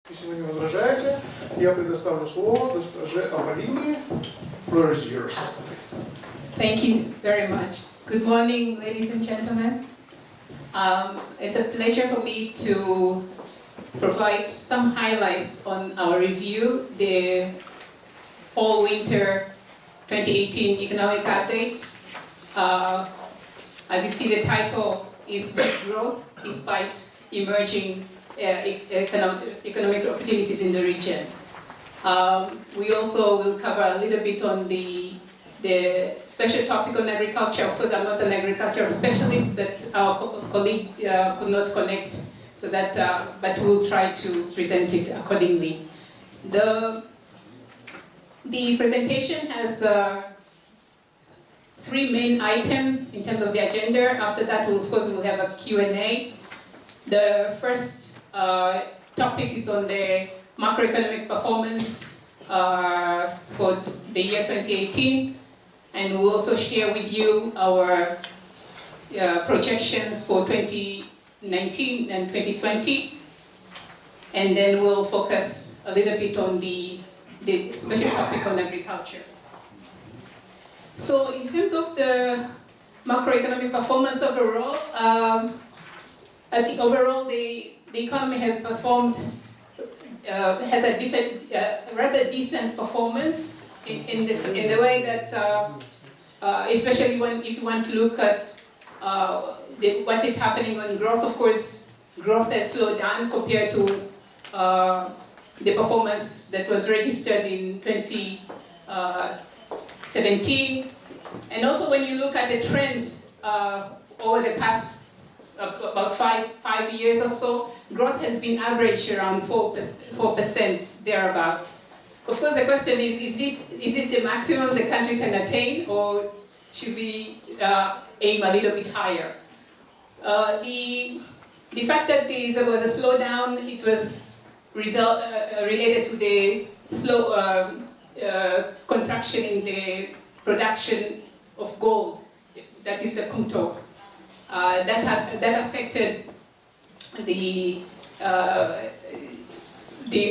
Если вы не возражаете, я предоставлю слово госпоже Appolenia. Floor is yours, please. Thank you very much. Good morning, ladies and gentlemen. It's a pleasure for me to provide some highlights on our review, the fall-winter 2018 economic updates. As you see, the title is Growth Despite Emerging Economic Opportunities in the Region. We also will cover a little bit on the special topic on agriculture. Of course, I'm not an agricultural specialist, but our colleague could not connect, so that, but we'll try to present it accordingly. The presentation has three main items in terms of the agenda. After that, of course, we'll have a Q&A. The first topic is on the macroeconomic performance for the year 2018, and we'll also share with you our projections for 2019 and 2020, and then we'll focus a little bit on the special topic on agriculture. So in terms of the macroeconomic performance overall, I think overall the economy has performed, has a rather decent performance in the way that, especially if you want to look at what is happening on growth. Of course, growth has slowed down compared to the performance that was registered in 2017. And also when you look at the trend over the past about five years or so, growth has been averaged around 4% thereabout. Of course, the question is this the maximum the country can attain, or should we aim a little bit higher? The fact that there was a slowdown, it was related to the slow contraction in the production of gold, that is the kumto. That affected the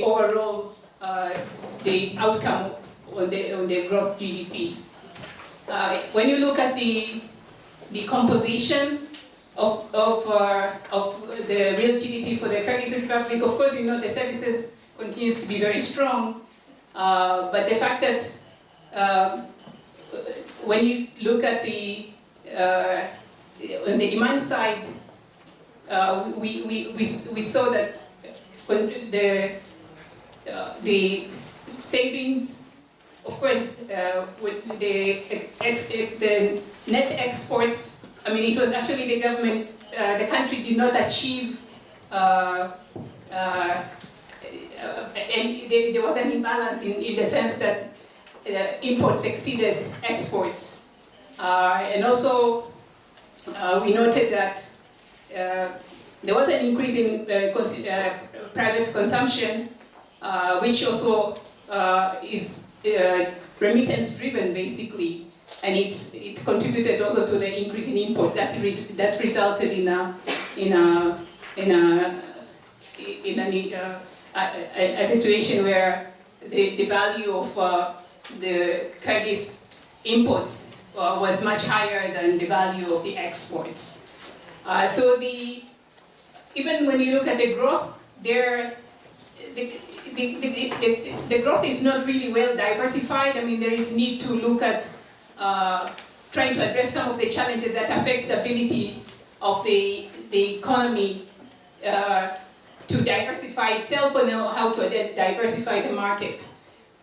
overall the outcome on the growth GDP. When you look at the composition of the real GDP for the Kyrgyz Republic, of course, you know the services continues to be very strong, but the fact that when you look at on the demand side, we saw that when the savings, of course, with the net exports, I mean, it was actually the government, the country did not achieve, and there was an imbalance in the sense that imports exceeded exports. And also, we noted that there was an increase in private consumption, which also is remittance driven basically, and it contributed also to the increase in import that resulted in a situation where the value of the Kyrgyz imports was much higher than the value of the exports. So even when you look at the growth, the growth is not really well diversified. I mean, there is need to look at trying to address some of the challenges that affect the ability of the economy to diversify itself, and know how to diversify the market.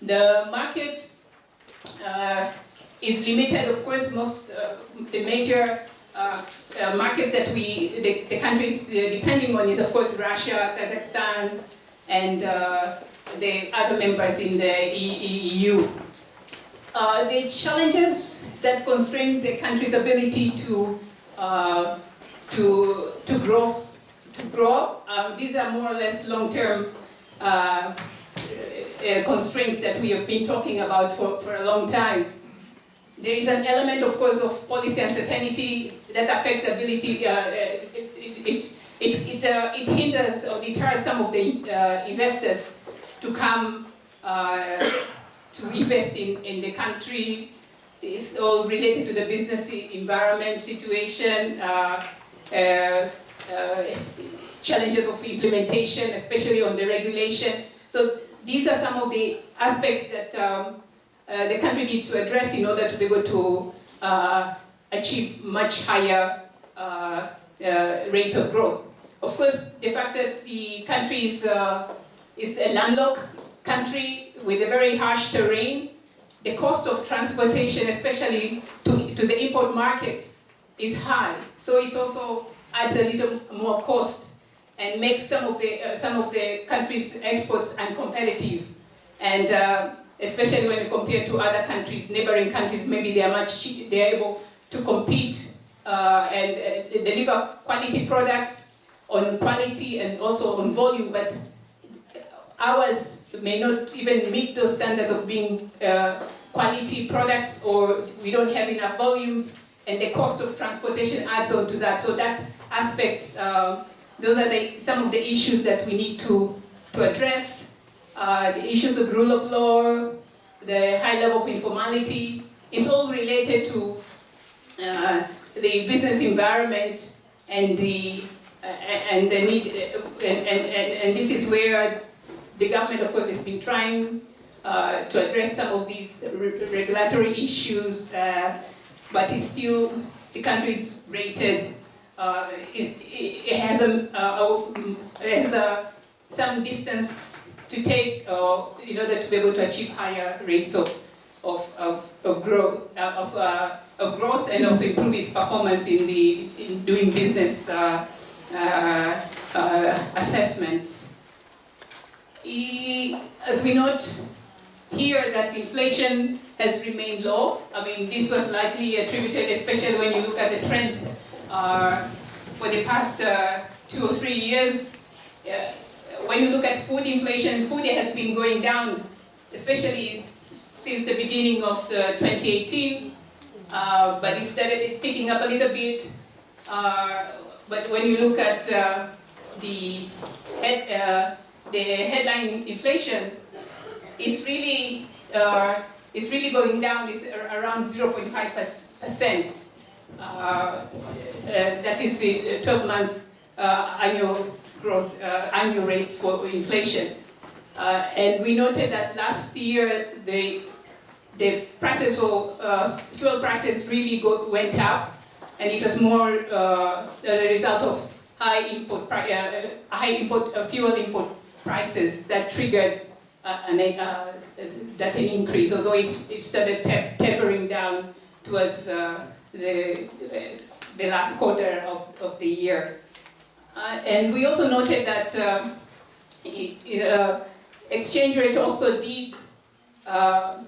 The market is limited, of course. Most the major markets that the countries depending on is, of course, Russia, Kazakhstan, and the other members in the EU. The challenges that constrain the country's ability to grow. These are more or less long-term constraints that we have been talking about for a long time. There is an element, of course, of policy uncertainty that affects ability. it hinders or deters some of the investors to come to invest in the country. It's all related to the business environment situation, challenges of implementation, especially on the regulation. So these are some of the aspects that the country needs to address in order to be able to achieve much higher rates of growth. Of course, the fact that the country is a landlocked country with a very harsh terrain, the cost of transportation, especially to the import markets, is high. So it also adds a little more cost and makes some of the country's exports uncompetitive. And especially when you compare to other countries, neighboring countries, maybe they're able to compete and deliver quality products on quality and also on volume, but ours may not even meet those standards of being quality products, or we don't have enough volumes, and the cost of transportation adds on to that. So that aspects, those are some of the issues that we need to address. The issues of rule of law, the high level of informality, is all related to the business environment and the need, and this is where the government, of course, has been trying to address some of these regulatory issues, but it's still, the country is rated, it has some distance to take in order to be able to achieve higher rates of growth and also improve its performance in doing business assessments. As we note here that inflation has remained low. I mean, this was likely attributed, especially when you look at the trend for the past 2 or 3 years. When you look at food inflation, food has been going down, especially since the beginning of 2018, but it started picking up a little bit. But when you look at the headline inflation, it's really going down. It's around 0.5%. That is the 12-month annual growth, annual rate for inflation. And we noted that last year the prices for fuel prices really went up, and it was more the result of high fuel import prices that triggered an increase, although it started tapering down towards the last quarter of the year. And we also noted that exchange rate also did, the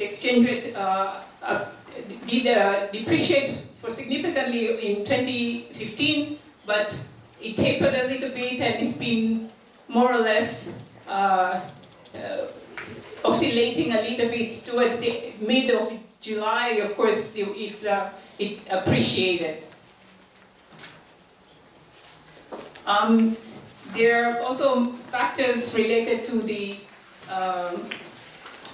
exchange rate did depreciate significantly in 2015, but it tapered a little bit, and it's been more or less oscillating a little bit towards the mid of July. Of course, it appreciated. There are also factors related to the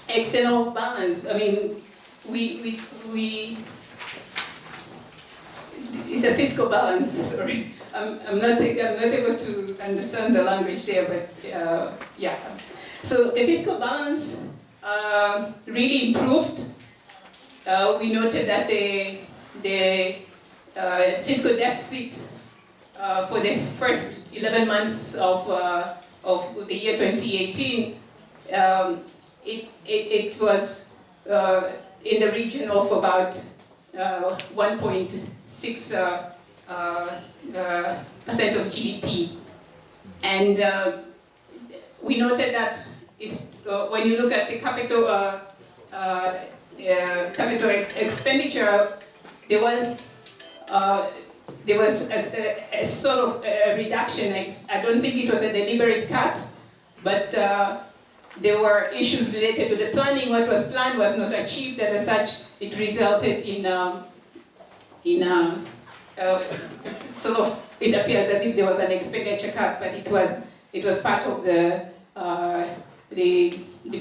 external balance. I mean, it's a fiscal balance. Sorry, I'm not able to understand the language there, but yeah. So the fiscal balance really improved. We noted that the fiscal deficit for the first 11 months of the year 2018, it was in the region of about 1.6% of GDP. And we noted that when you look at the capital expenditure, there was a sort of a reduction. I don't think it was a deliberate cut, but there were issues related to the planning. What was planned was not achieved. As such, it resulted in sort of it appears as if there was an expenditure cut, but it was part of the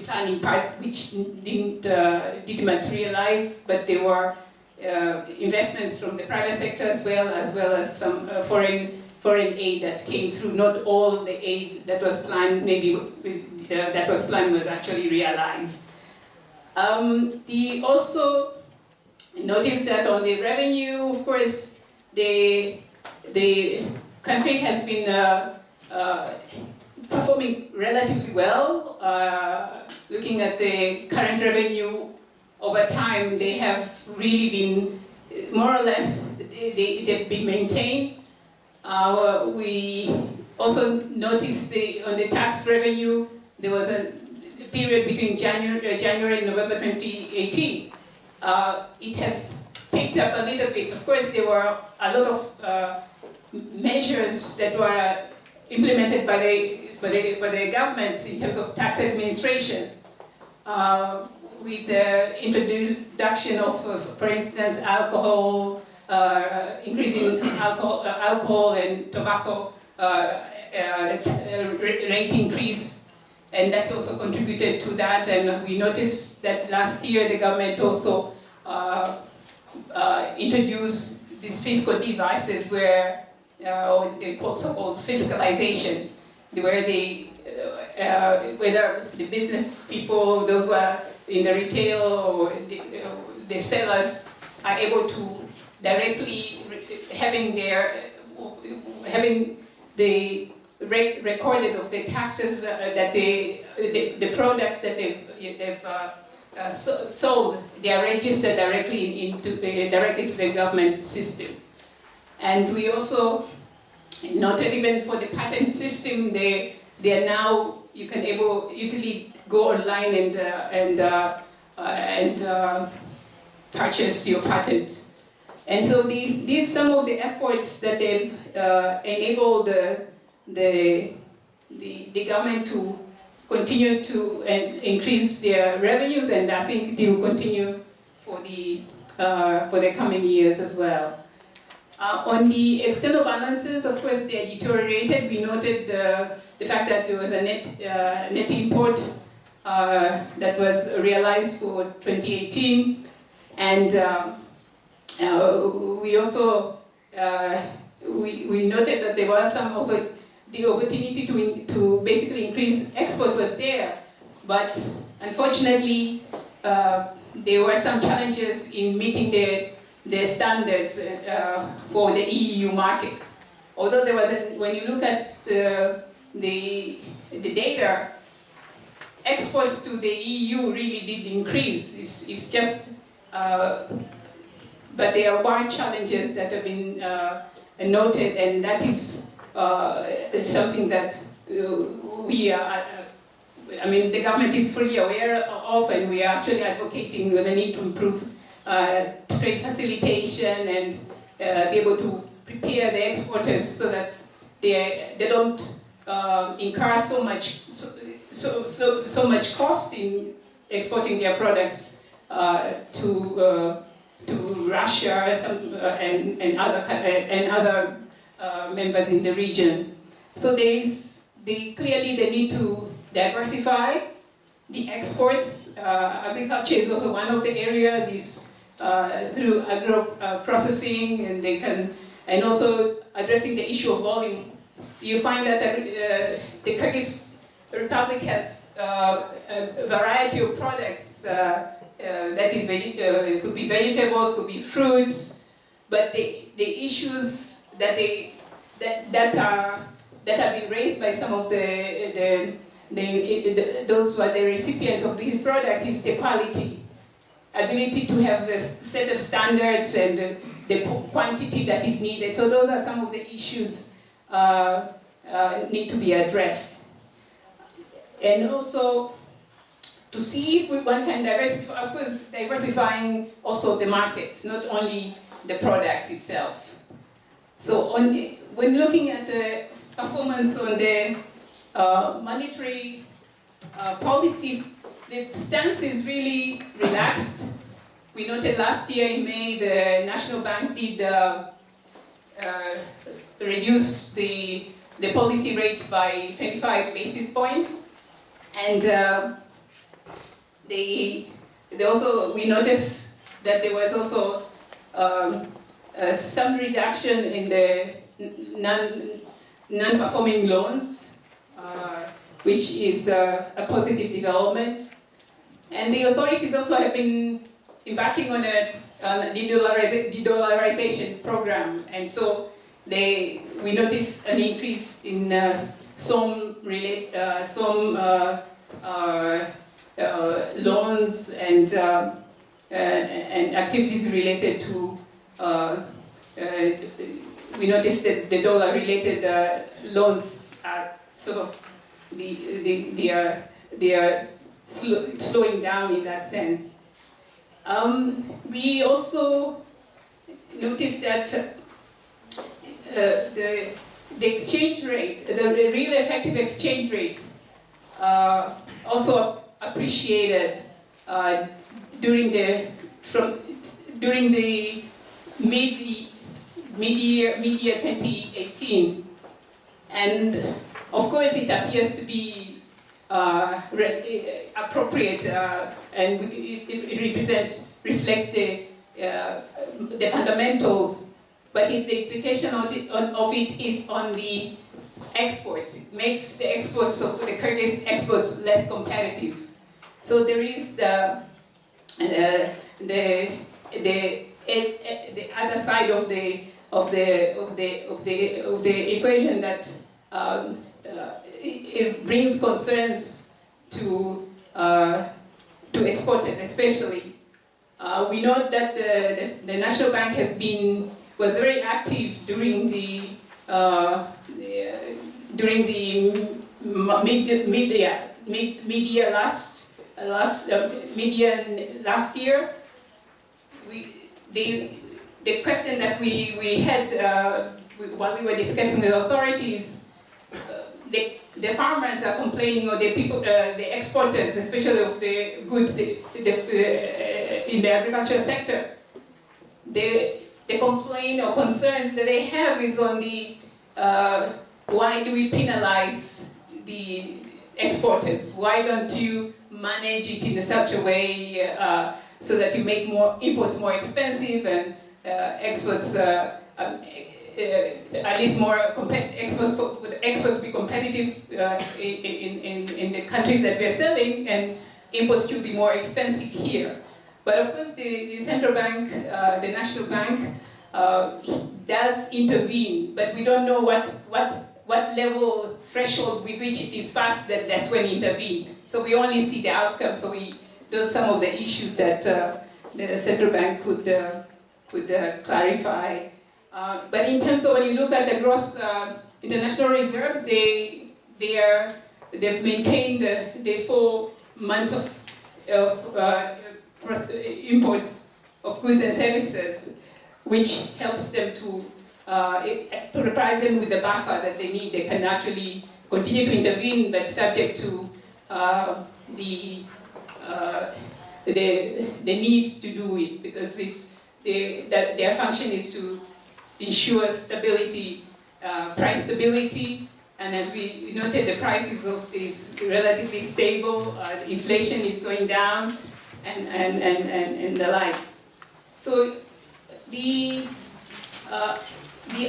planning part, which didn't materialize, but there were investments from the private sector as well as some foreign aid that came through. Not all the aid that was planned, was actually realized. Also noticed that on the revenue, of course, the country has been performing relatively well. Looking at the current revenue over time, they have really been more or less they've been maintained. We also noticed on the tax revenue there was a period between January and November 2018. It has picked up a little bit. Of course, there were a lot of measures that were implemented by the government in terms of tax administration. With the introduction of, for instance, alcohol, increasing alcohol and tobacco rate increase, and that also contributed to that. And we noticed that last year the government also introduced these fiscal devices where they so-called fiscalization, where whether the business people, those who are in the retail or the sellers, are able to directly having the rate recorded of the taxes that the products that they've sold, they are registered directly to the government system. And we also noted even for the patent system, they are now, you can easily go online and purchase your patent. And so these some of the efforts that they've enabled the government to continue to increase their revenues, and I think they will continue for the coming years as well. On the external balances, of course, they are deteriorated. We noted the fact that there was a net import that was realized for 2018, and we also we noted that there was some also the opportunity to basically increase export was there, but unfortunately there were some challenges in meeting the standards for the EU market. Although there was when you look at the data, exports to the EU really did increase. It's just, but there are challenges that have been noted, and that is something that we are, the government is fully aware of, and we are actually advocating the need to improve trade facilitation and be able to prepare the exporters so that they don't incur so much cost in exporting their products to Russia and other members in the region. So clearly they need to diversify the exports. Agriculture is also one of the areas through agro processing, and also addressing the issue of volume. You find that the Kyrgyz Republic has a variety of products that is it could be vegetables, could be fruits, but the issues that have been raised by some of those who are the recipients of these products is the quality, ability to have a set of standards and the quantity that is needed. So those are some of the issues need to be addressed. And also to see if one can diversify, of course, diversifying also the markets, not only the products itself. So when looking at the performance on the monetary policies, the stance is really relaxed. We noted last year in May the National Bank did reduced the policy rate by 25 basis points, and we noticed that there was also some reduction in the non-performing loans, which is a positive development. And the authorities also have been embarking on a de-dollarization program, and so we noticed an increase in some loans and activities related to. We noticed that the dollar-related loans are sort of they are slowing down in that sense. We also noticed that the exchange rate, the real effective exchange rate, also appreciated during the mid-year 2018, and of course it appears to be appropriate, and it reflects the fundamentals, but the implication of it is on the exports. It makes the exports of the Kyrgyz exports less competitive. So there is the other side of the equation that it brings concerns to exporters, especially. We know that the National Bank was very active during the mid-year last year. The question that we had while we were discussing with authorities, the farmers are complaining, or the people, the exporters, especially of the goods in the agricultural sector, the complaint or concerns that they have is on the why do we penalize the exporters? Why don't you manage it in such a way so that you make imports more expensive and exports at least more exports be competitive in the countries that we're selling, and imports should be more expensive here. But of course, the central bank, the National Bank, does intervene, but we don't know what level threshold with which it is passed that's when it intervened. So we only see the outcome. So those are some of the issues that the central bank could clarify. But in terms of when you look at the gross international reserves, they've maintained the 4 months of imports of goods and services, which helps them to provide them with the buffer that they need. They can actually continue to intervene, but subject to the needs to do it, because their function is to ensure stability, price stability, and as we noted, the price is relatively stable. Inflation is going down, and the like. So the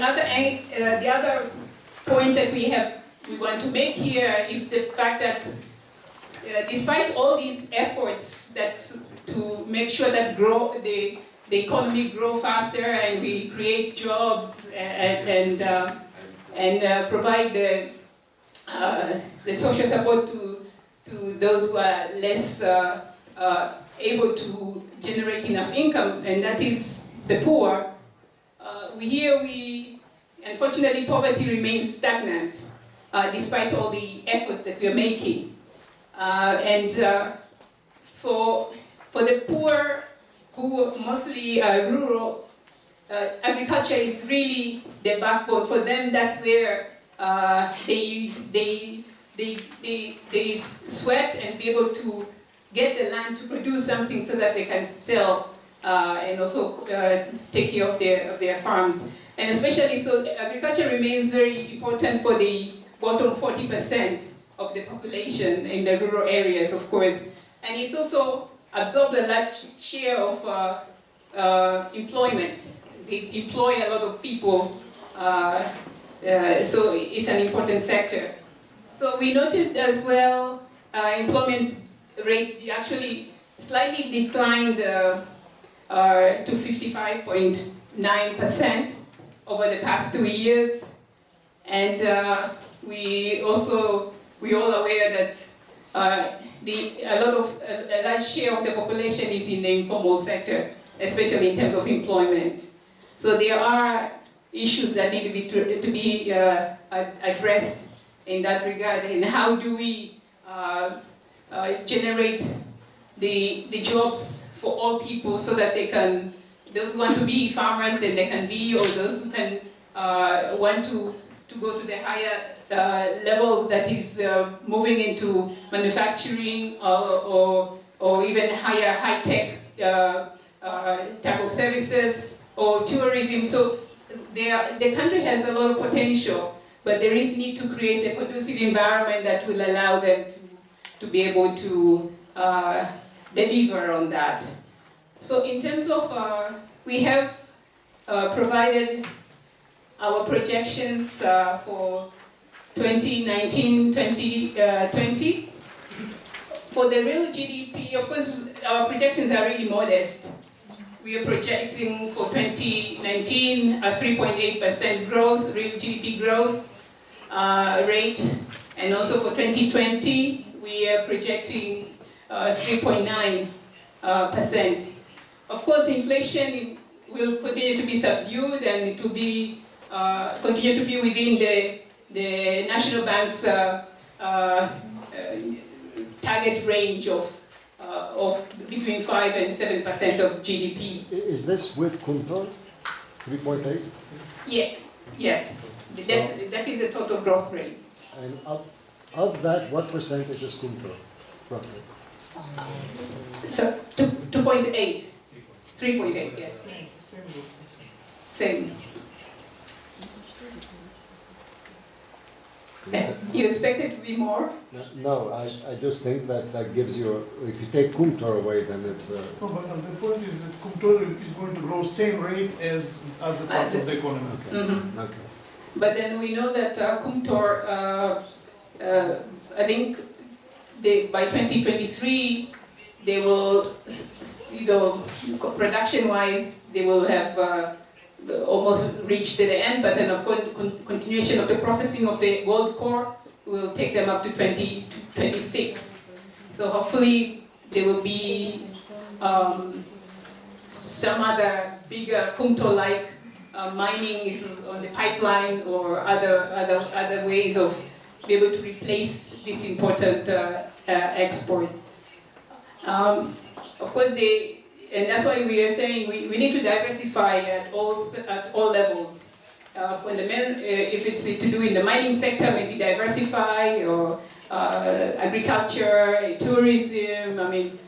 other point that we want to make here is the fact that despite all these efforts to make sure that the economy grow faster and we create jobs and provide the social support to those who are less able to generate enough income, and that is the poor. Unfortunately, poverty remains stagnant despite all the efforts that we are making. For the poor, who mostly rural, agriculture is really the backbone. For them, that's where they sweat and be able to get the land to produce something so that they can sell and also take care of their farms. And especially so, agriculture remains very important for the bottom 40% of the population in the rural areas, of course. And it's also absorbed a large share of employment. They employ a lot of people, so it's an important sector. So we noted as well, employment rate actually slightly declined to 55.9% over the past 2 years. And we all aware that a large share of the population is in the informal sector, especially in terms of employment. So there are issues that need to be addressed in that regard. And how do we generate the jobs for all people so that they can, those who want to be farmers, then they can be, or those who can want to go to the higher levels, that is moving into manufacturing or even higher high-tech type of services or tourism. So the country has a lot of potential, but there is need to create a conducive environment that will allow them to be able to deliver on that. So in terms of, we have provided our projections for 2019-2020. For the real GDP, of course, our projections are really modest. We are projecting for 2019 a 3.8% growth, real GDP growth rate, and also for 2020 we are projecting 3.9%. Of course, inflation will continue to be subdued, and it will be continue to be within the National Bank's target range of between 5 and 7% of GDP. Is this with Kumtor, 3.8? Yeah, yes. That is the total growth rate. And of that, what percentage is Kumtor, roughly? So 2.8, 3.8, yes. Same. You expect it to be more? No, I just think that gives you, if you take Kumtor away, then it's... No, but the point is that Kumtor is going to grow same rate as the part of the economy. Okay. Mm-hmm. Okay. But then we know that Kumtor, I think by 2023, they will, production-wise, they will have almost reached the end, but then of course continuation of the processing of the gold core will take them up to 2026. So hopefully there will be some other bigger Kumtor-like mining is on the pipeline, or other ways of be able to replace this important export. Of course, and that's why we are saying we need to diversify at all levels. If it's to do in the mining sector, maybe diversify, or agriculture, tourism. I mean,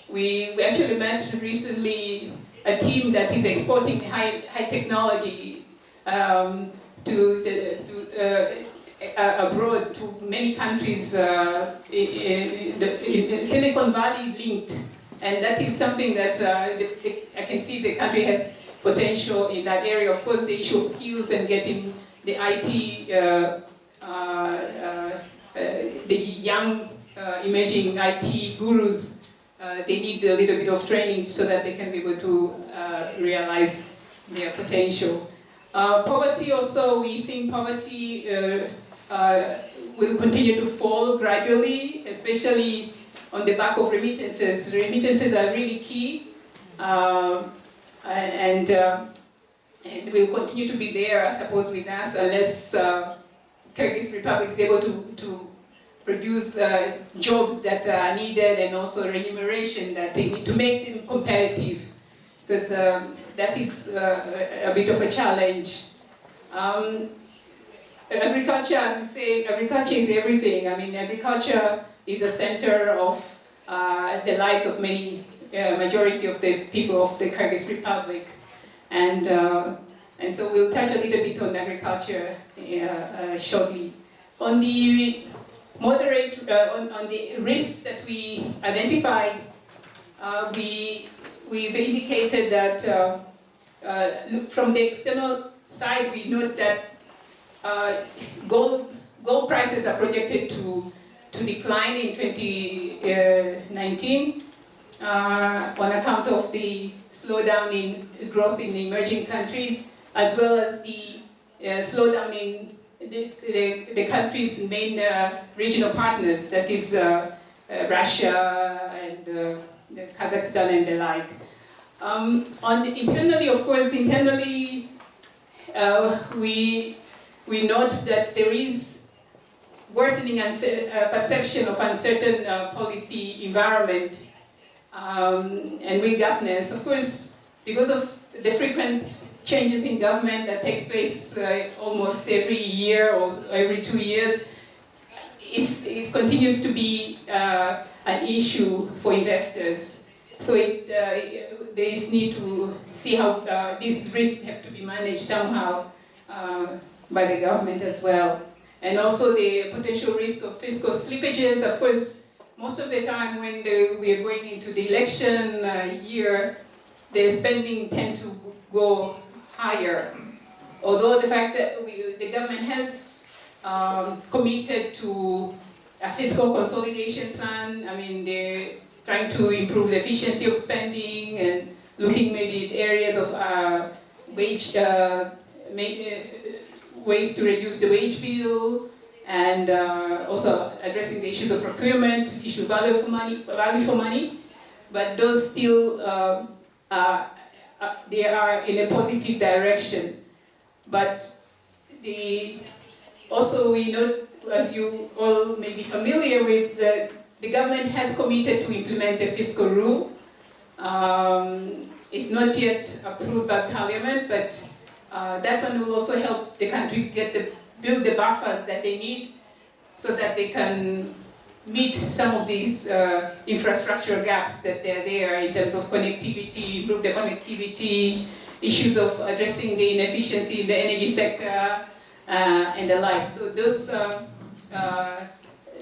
we actually met recently a team that is exporting high technology abroad to many countries, in Silicon Valley linked. And that is something that I can see the country has potential in that area. Of course, the issue of skills and getting the IT, the young emerging IT gurus, they need a little bit of training so that they can be able to realize their potential. Poverty also, we think poverty will continue to fall gradually, especially on the back of remittances. Remittances are really key, and will continue to be there, I suppose, with us, unless Kyrgyz Republic is able to produce jobs that are needed, and also remuneration that they need to make them competitive, because that is a bit of a challenge. Agriculture, I would say, agriculture is everything. I mean, agriculture is a center of the lives of many, majority of the people of the Kyrgyz Republic. And And so we'll touch a little bit on agriculture shortly. On the on the risks that we identified, we've indicated that from the external side, we note that gold prices are projected to decline in 2019 on account of the slowdown in growth in emerging countries, as well as the slowdown in the country's main regional partners, that is Russia and Kazakhstan and the like. Internally, of course, we note that there is worsening perception of uncertain policy environment and weak governance. Of course, because of the frequent changes in government that takes place almost every year or every 2 years, it continues to be an issue for investors. So there is need to see how these risks have to be managed somehow by the government as well. And also the potential risk of fiscal slippages. Of course, most of the time when we are going into the election year, the spending tend to go higher. Although the fact that the government has committed to a fiscal consolidation plan, I mean, they're trying to improve the efficiency of spending and looking maybe at areas of ways to reduce the wage bill, and also addressing the issues of procurement, issue value for money. But those still they are in a positive direction. But also we note, as you all may be familiar with, the government has committed to implement the fiscal rule. It's not yet approved by Parliament, but that one will also help the country build the buffers that they need so that they can meet some of these infrastructure gaps that are there in terms of connectivity, improve the connectivity, issues of addressing the inefficiency in the energy sector, and the like. So those are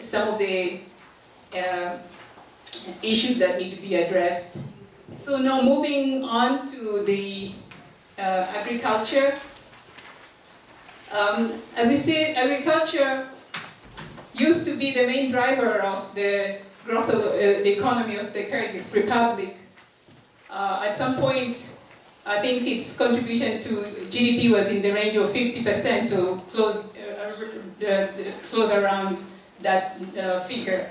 some of the issues that need to be addressed. So now moving on to the agriculture. As we said, agriculture used to be the main driver of the growth of the economy of the Kyrgyz Republic. At some point, I think its contribution to GDP was in the range of 50% to close around that figure.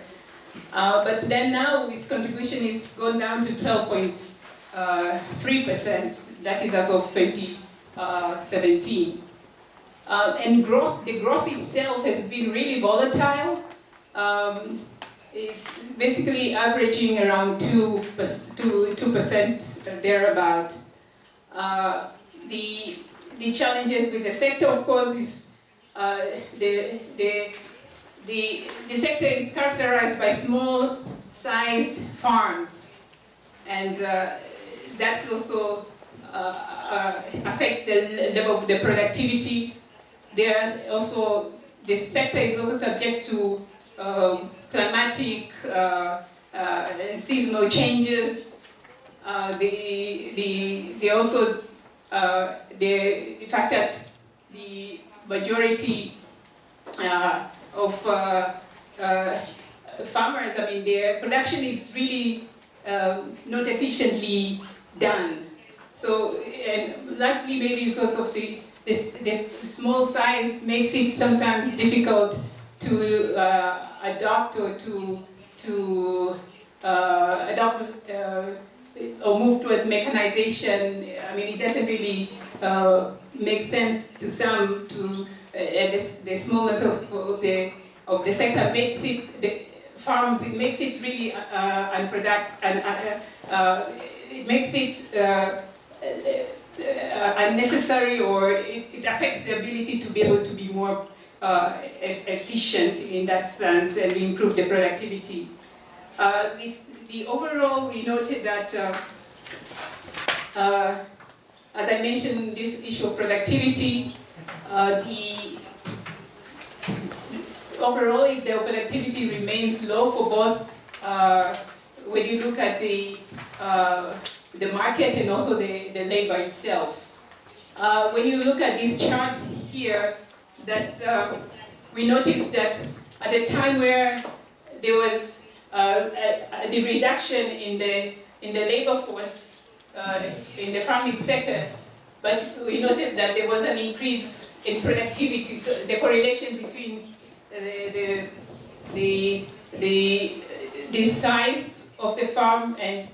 But then now its contribution is gone down to 12.3%. That is as of 2017. And the growth itself has been really volatile. It's basically averaging around 2% thereabout. The challenges with the sector, of course, is the sector is characterized by small-sized farms, and that also affects the level of the productivity. The sector is also subject to climatic and seasonal changes. The fact that the majority of farmers, I mean, their production is really not efficiently done. So, and likely maybe because of the small size makes it sometimes difficult to adopt or to adopt or move towards mechanization. I mean, it doesn't really make sense to some. The smallness of the sector makes it it makes it really unproductive, and it makes it unnecessary, or it affects the ability to be able to be more efficient in that sense and improve the productivity. The overall, we noted that as I mentioned, this issue of productivity, overall, the productivity remains low for both when you look at the market and also the labor itself. When you look at this chart here, that we noticed that at a time where there was the reduction in the labor force in the farming sector, but we noted that there was an increase in productivity. So the correlation between the size of the farm and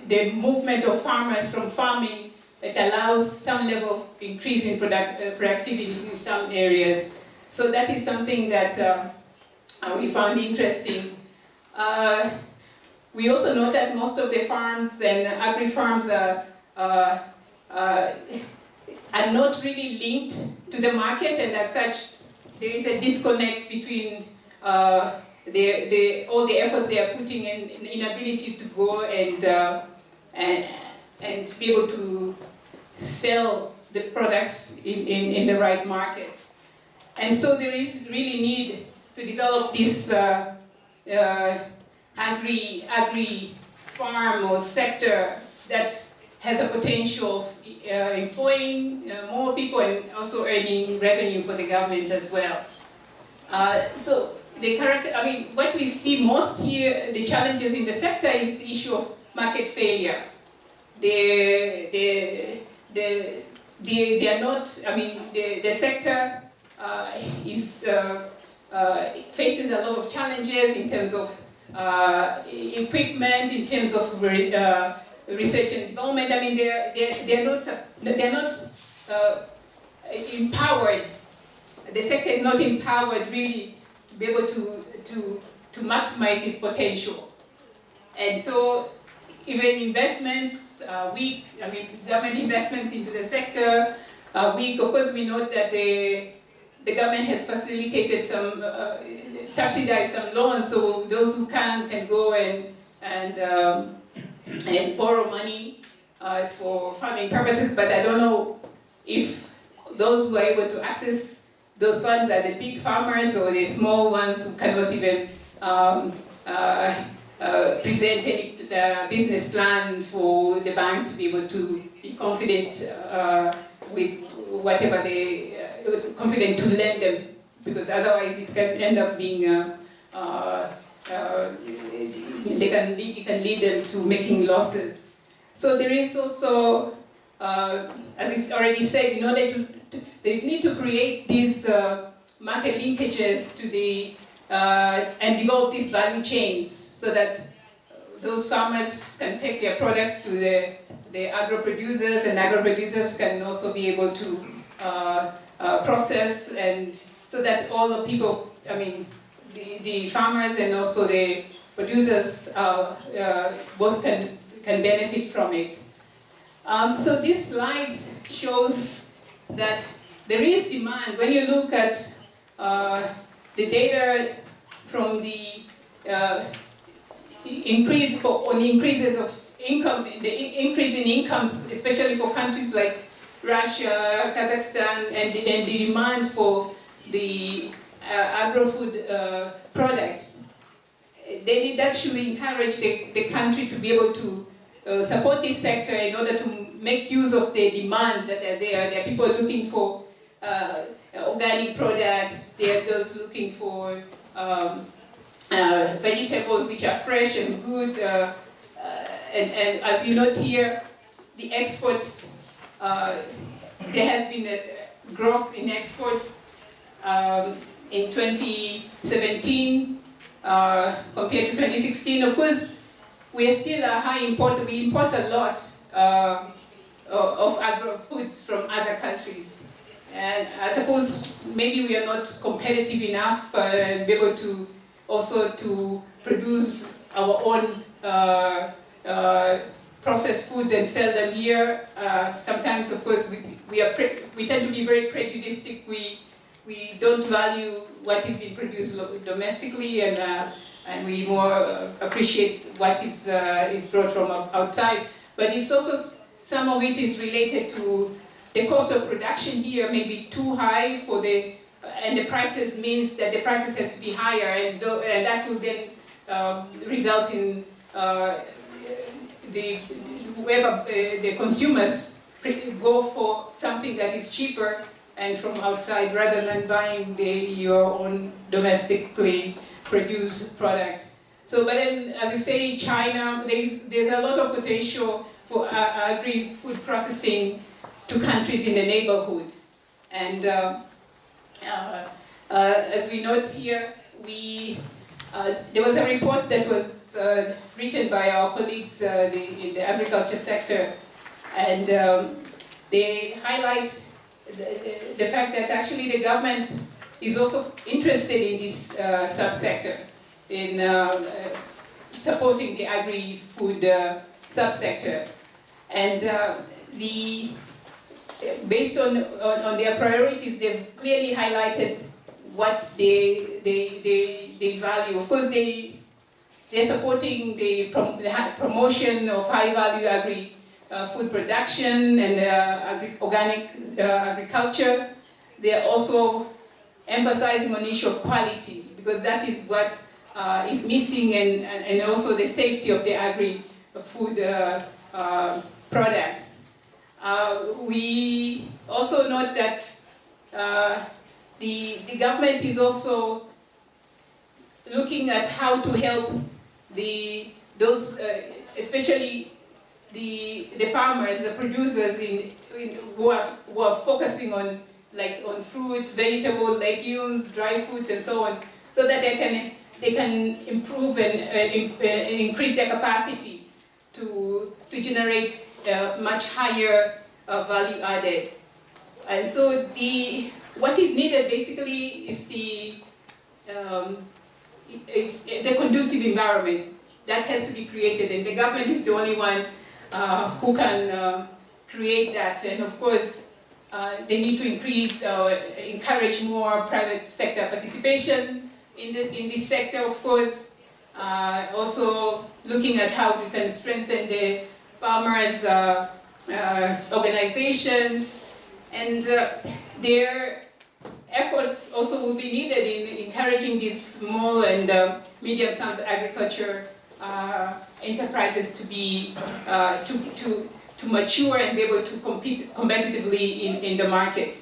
the movement of farmers from farming, it allows some level of increase in productivity in some areas. So that is something that we found interesting. We also know that most of the farms and agri-farms are not really linked to the market, and as such, there is a disconnect between all the efforts they are putting in inability to go and be able to sell the products in the right market. And so there is really need to develop this agri-farm or sector that has a potential of employing more people and also earning revenue for the government as well. So what we see most here, the challenges in the sector is the issue of market failure. The sector faces a lot of challenges in terms of equipment, in terms of research and development. I mean, they're not empowered. The sector is not empowered really to be able to maximize its potential. And so even investments are weak. I mean, government investments into the sector are weak. Of course, we note that the government has facilitated some, subsidized some loans, so those who can go and borrow money for farming purposes, but I don't know if those who are able to access those funds are the big farmers or the small ones who cannot even present any business plan for the bank to be able to be confident with whatever they confident to lend them, because otherwise it can end up being it can lead them to making losses. So there is also, as is already said, in order to there is need to create these market linkages to the and develop these value chains so that those farmers can take their products to the agro-producers, and agro-producers can also be able to process, and so that all the people, I mean, the farmers and also the producers both can benefit from it. So this slide shows that there is demand. When you look at the data from the increases of income, the increase in incomes, especially for countries like Russia, Kazakhstan, and the demand for the agro-food products, that should encourage the country to be able to support this sector in order to make use of the demand that are there. There are people looking for organic products, there are those looking for vegetables which are fresh and good, and as you note here, the exports, there has been a growth in exports in 2017 compared to 2016. Of course, we are still a high importer. We import a lot of agro-foods from other countries. And I suppose maybe we are not competitive enough and be able to also to produce our own processed foods and sell them here. Sometimes, of course, we tend to be very prejudiced. We don't value what is being produced domestically, and we more appreciate what is brought from outside. but it's also, some of it is related to the cost of production here may be too high for the, and the prices means that the prices has to be higher, and that will then result in the consumers go for something that is cheaper and from outside rather than buying your own domestically produced products. So, but then, as you say, China, there's a lot of potential for agri-food processing to countries in the neighborhood. And as we note here, there was a report that was written by our colleagues in the agriculture sector, and they highlight the fact that actually the government is also interested in this subsector, in supporting the agri-food subsector. And based on their priorities, they've clearly highlighted what they value. Of course, they're supporting the promotion of high-value agri-food production and organic agriculture. They're also emphasizing on the issue of quality, because that is what is missing, and also the safety of the agri-food products. We also note that the government is also looking at how to help those, especially the farmers, the producers who are focusing on fruits, vegetables, legumes, dry foods, and so on, so that they can improve and increase their capacity to generate much higher value added. And so what is needed basically is the conducive environment that has to be created, and the government is the only one who can create that. And of course, they need to encourage more private sector participation in this sector, of course. Also looking at how we can strengthen the farmers' organizations, and their efforts also will be needed in encouraging these small and medium-sized agriculture enterprises to be to mature and be able to compete competitively in the market.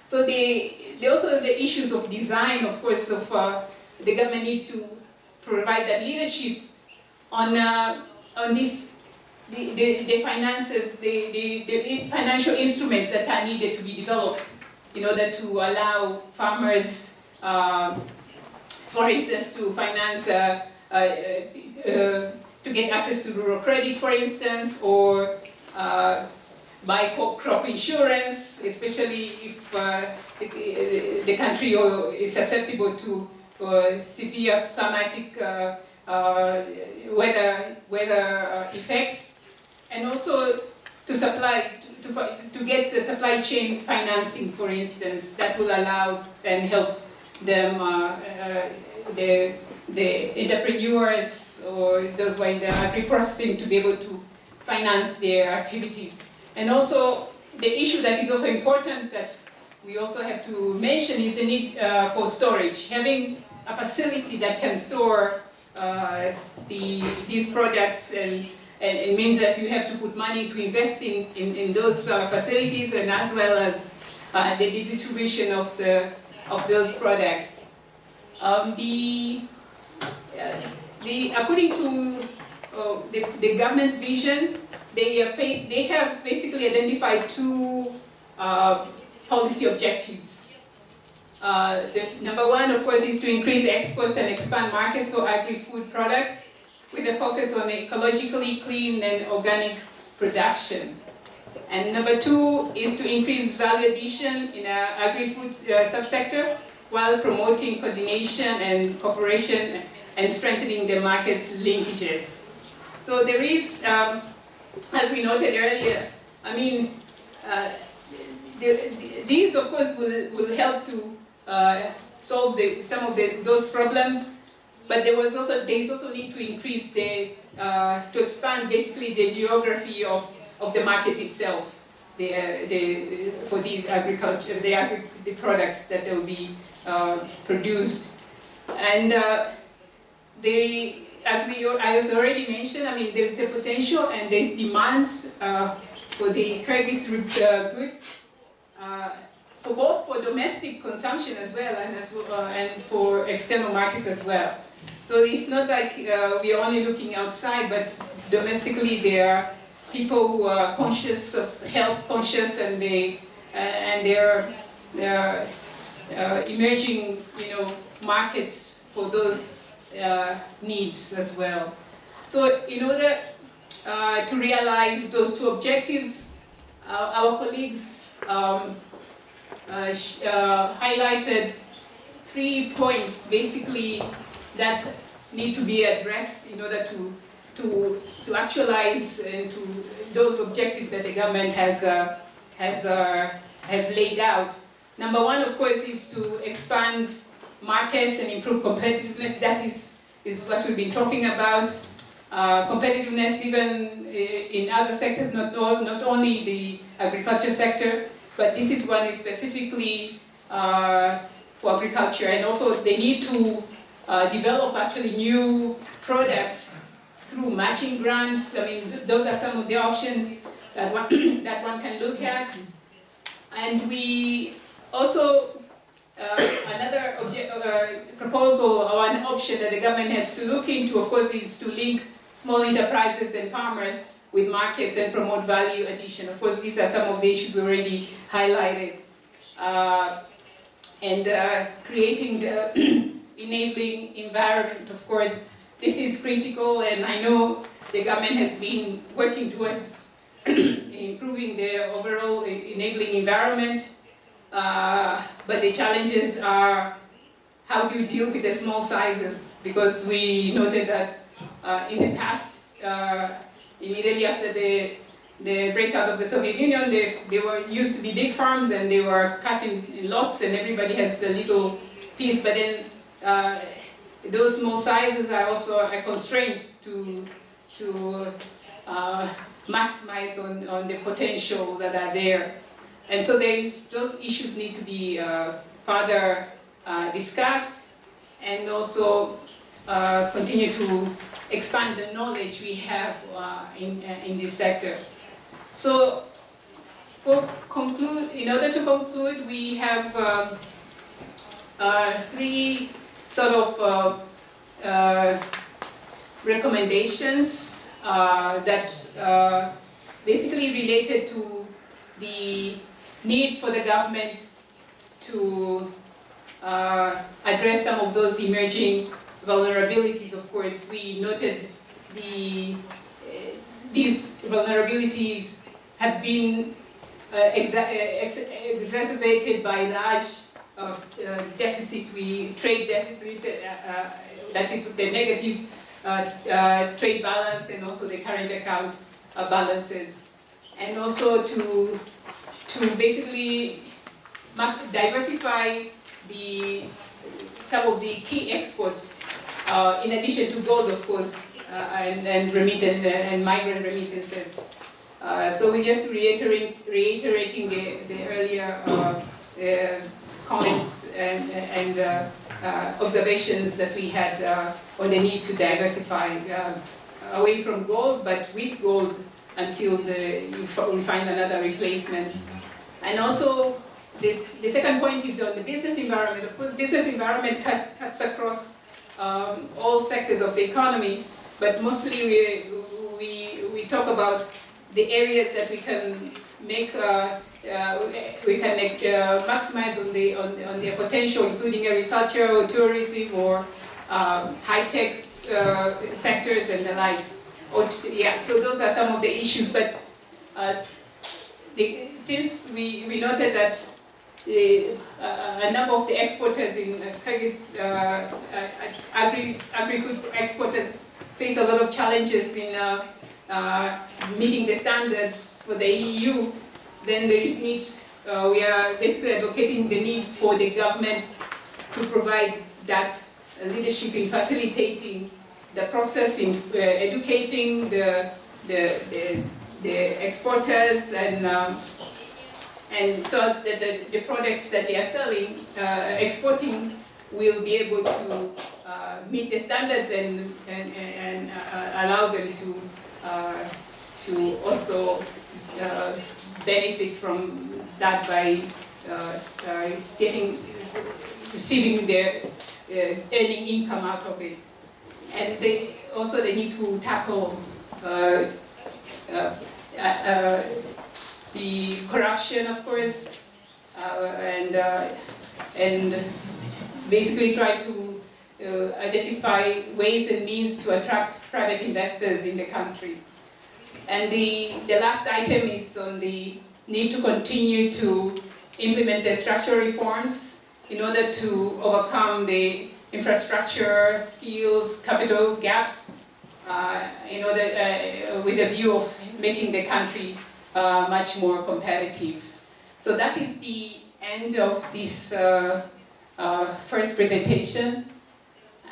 So also the issues of design, of course, of the government needs to provide that leadership on this. The finances, the financial instruments that are needed to be developed in order to allow farmers, for instance, to finance, to get access to rural credit, for instance, or buy crop insurance, especially if the country is susceptible to severe climatic weather effects. And also to get supply chain financing, for instance, that will allow and help them, the entrepreneurs or those who are in the agri-processing, to be able to finance their activities. And also the issue that is also important that we also have to mention is the need for storage. Having a facility that can store these products, and it means that you have to put money to invest in those facilities, and as well as the distribution of those products. According to the government's vision, they have basically identified two policy objectives. Number one, of course, is to increase exports and expand markets for agri-food products, with a focus on ecologically clean and organic production. And number two is to increase value addition in an agri-food subsector, while promoting coordination and cooperation and strengthening the market linkages. So there is, as we noted earlier, I mean, these of course will help to solve some of those problems. but there is also need to increase to expand basically the geography of the market itself, for the agriculture, the products that will be produced, and as already mentioned, I mean, there is a potential and there is demand for the Kyrgyz goods, both for domestic consumption as well, and for external markets as well. So it's not like we are only looking outside, but domestically there are people who are conscious of health conscious, and they're emerging, markets for those needs as well. So in order to realize those two objectives, our colleagues highlighted 3 points basically that need to be addressed in order to actualize and to those objectives that the government has laid out. Number one, of course, is to expand markets and improve competitiveness. That is what we've been talking about. Competitiveness even in other sectors, not only the agriculture sector, but this is one is specifically for agriculture. And also they need to develop actually new products through matching grants. I mean, those are some of the options that one can look at. And we also, another proposal or an option that the government has to look into, of course, is to link small enterprises and farmers with markets and promote value addition. Of course, these are some of the issues we already highlighted. And creating the enabling environment, of course, this is critical, and I know the government has been working towards improving the overall enabling environment, but the challenges are how do you deal with the small sizes, because we noted that in the past, immediately after the breakout of the Soviet Union, they were used to be big farms and they were cut in lots and everybody has a little piece, but then those small sizes are also a constraint to maximize on the potential that are there. And so those issues need to be further discussed, and also continue to expand the knowledge we have in this sector. So, in order to conclude, we have 3 sort of recommendations that basically related to the need for the government to address some of those emerging vulnerabilities. Of course, we noted these vulnerabilities have been exacerbated by large deficit, trade deficit, that is the negative trade balance, and also the current account balances, and also to basically diversify some of the key exports, in addition to gold, of course, and migrant remittances. So we're just reiterating the earlier comments and observations that we had on the need to diversify away from gold, but with gold until we find another replacement. And also, the second point is on the business environment. Of course, business environment cuts across all sectors of the economy, but mostly we talk about the areas that we can make maximize on their potential, including agriculture or tourism or high-tech sectors and the like. So those are some of the issues. But since we noted that a number of the exporters in Kyrgyz, agri-food exporters, face a lot of challenges in meeting the standards for the EU, then there is need, we are basically advocating the need for the government to provide that leadership in facilitating the process, in educating the exporters, and so as that the products that they are selling, exporting, will be able to meet the standards and allow them to also benefit from that by receiving their earning income out of it. And they need to tackle the corruption, of course, and basically try to identify ways and means to attract private investors in the country. And the last item is on the need to continue to implement the structural reforms in order to overcome the infrastructure, skills, capital gaps, with a view of making the country much more competitive. So that is the end of this first presentation,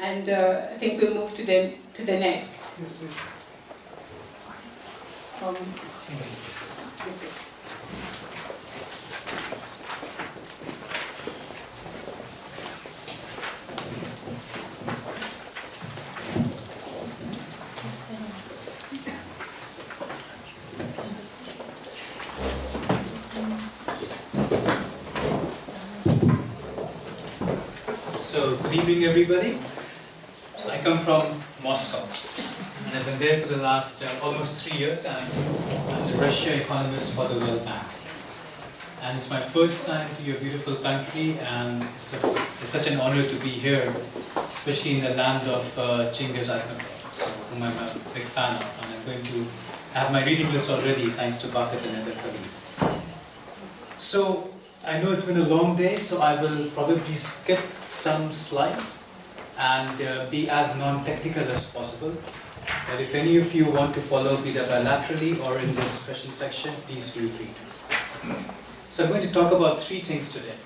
and I think we'll move to the next. Yes, please. So, good evening everybody. So I come from Moscow and I've been there for the last almost 3 years, and I'm the Russia economist for the World Bank. And it's my first time to your beautiful country, and it's such an honor to be here, especially in the land of Kyrgyz, so whom I'm a big fan of, and I'm going to have my reading list already thanks to Bucket and other colleagues. So I know it's been a long day, so I will probably skip some slides and be as non-technical as possible. But if any of you want to follow either bilaterally or in the discussion section, please feel free to. So I'm going to talk about 3 things today.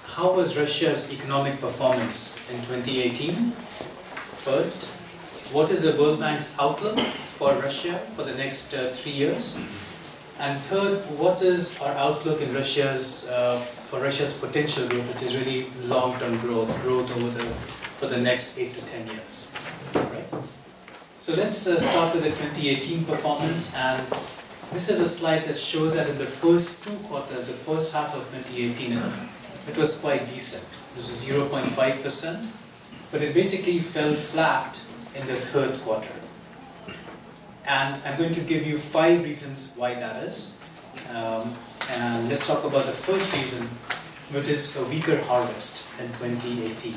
How was Russia's economic performance in 2018? First, what is the World Bank's outlook for Russia for the next 3 years? And third, what is our outlook in for Russia's potential growth, which is really long-term growth for the next 8 to 10 years. Right? So let's start with the 2018 performance, and this is a slide that shows that in the first 2 quarters, the first half of 2018, it was quite decent. This is 0.5%, but it basically fell flat in the 3rd quarter. And I'm going to give you 5 reasons why that is. And let's talk about the first reason, which is a weaker harvest in 2018.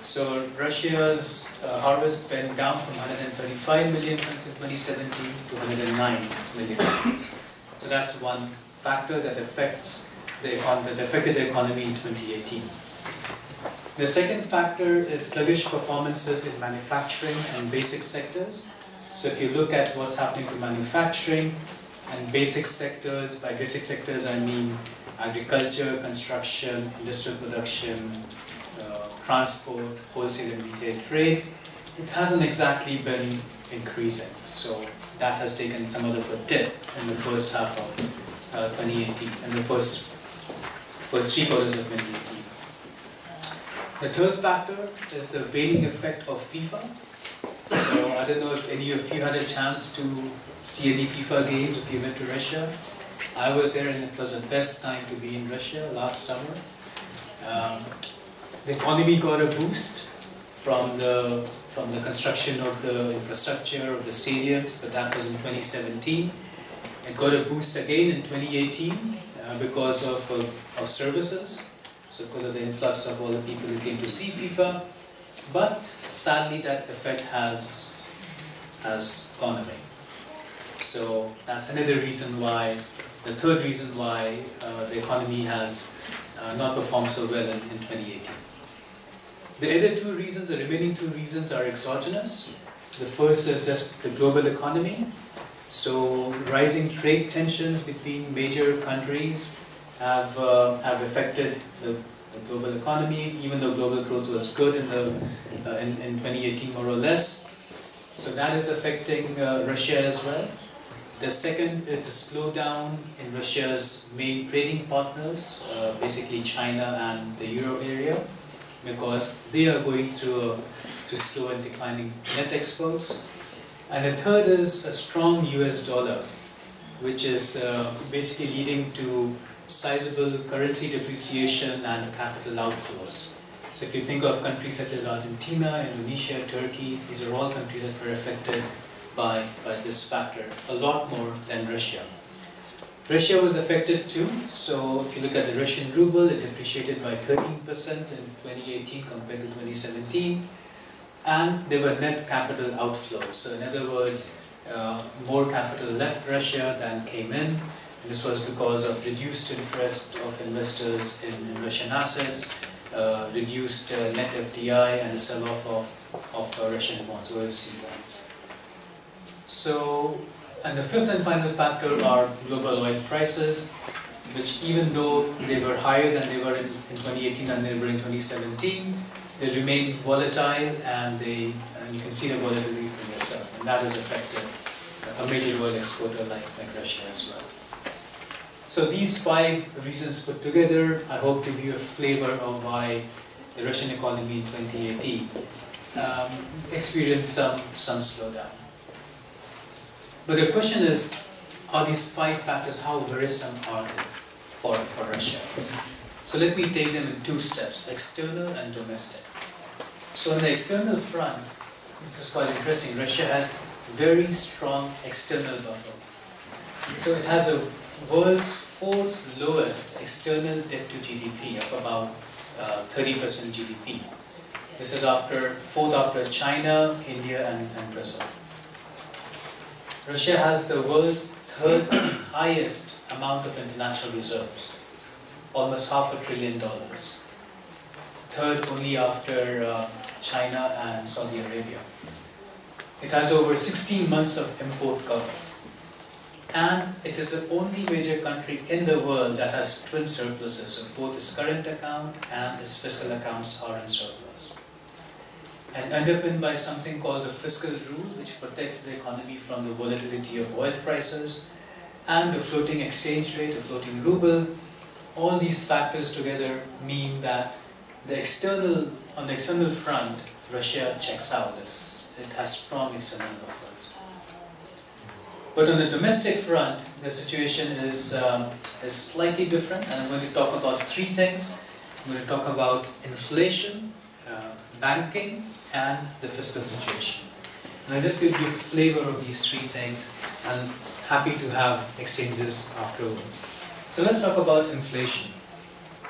So Russia's harvest went down from 135 million tons in 2017 to 109 million tons. So that's one factor that affected the economy in 2018. The second factor is sluggish performances in manufacturing and basic sectors. So if you look at what's happening to manufacturing and basic sectors, by basic sectors I mean agriculture, construction, industrial production, transport, wholesale and retail trade, it hasn't exactly been increasing. So that has taken somewhat of a dip in the first half of 2018, in the first 3 quarters of 2018. The third factor is the waning effect of FIFA. So I don't know if any of you had a chance to see any FIFA games if you went to Russia. I was there and it was the best time to be in Russia last summer. The economy got a boost from the construction of the infrastructure of the stadiums, but that was in 2017. It got a boost again in 2018 because of services, so because of the influx of all the people who came to see FIFA. But sadly, that effect has gone away. So that's another reason why, the third reason why the economy has not performed so well in 2018. The other 2 reasons, the remaining 2 reasons are exogenous. The first is just the global economy. So rising trade tensions between major countries have affected the the global economy, even though global growth was good in 2018 more or less. So that is affecting Russia as well. The second is a slowdown in Russia's main trading partners, basically China and the Euro area, because they are going through slow and declining net exports. And the third is a strong US dollar, which is basically leading to sizable currency depreciation and capital outflows. So if you think of countries such as Argentina, Indonesia, Turkey, these are all countries that were affected by this factor, a lot more than Russia. Russia was affected too, so if you look at the Russian ruble, it depreciated by 13% in 2018 compared to 2017, and there were net capital outflows. So in other words, more capital left Russia than came in. This was because of reduced interest of investors in Russian assets, reduced net FDI, and a sell-off of Russian bonds, overseas bonds. So, and the fifth and final factor are global oil prices, which even though they were higher than they were in 2018 and they were in 2017, they remain volatile, and you can see the volatility from yourself, and that has affected a major oil exporter like Russia as well. So these 5 reasons put together, I hope to give you a flavor of why the Russian economy in 2018 experienced some slowdown. But the question is, are these 5 factors, how worrisome are they for Russia? So let me take them in 2 steps, external and domestic. So on the external front, this is quite interesting, Russia has very strong external buffers. So it has a world's 4th lowest external debt to GDP of about 30% GDP. This is 4th after China, India and Brazil. Russia has the world's 3rd highest amount of international reserves, almost $500 billion. 3rd only after China and Saudi Arabia. It has over 16 months of import cover. And it is the only major country in the world that has twin surpluses, so both its current account and its fiscal accounts are in surplus. And underpinned by something called the fiscal rule, which protects the economy from the volatility of oil prices, and the floating exchange rate, the floating ruble. All these factors together mean that on the external front, Russia checks out. It has strong external buffers. But on the domestic front, the situation is slightly different, and I'm going to talk about 3 things. I'm going to talk about inflation, banking, and the fiscal situation. And I'll just give you a flavor of these 3 things, and I'm happy to have exchanges afterwards. So let's talk about inflation.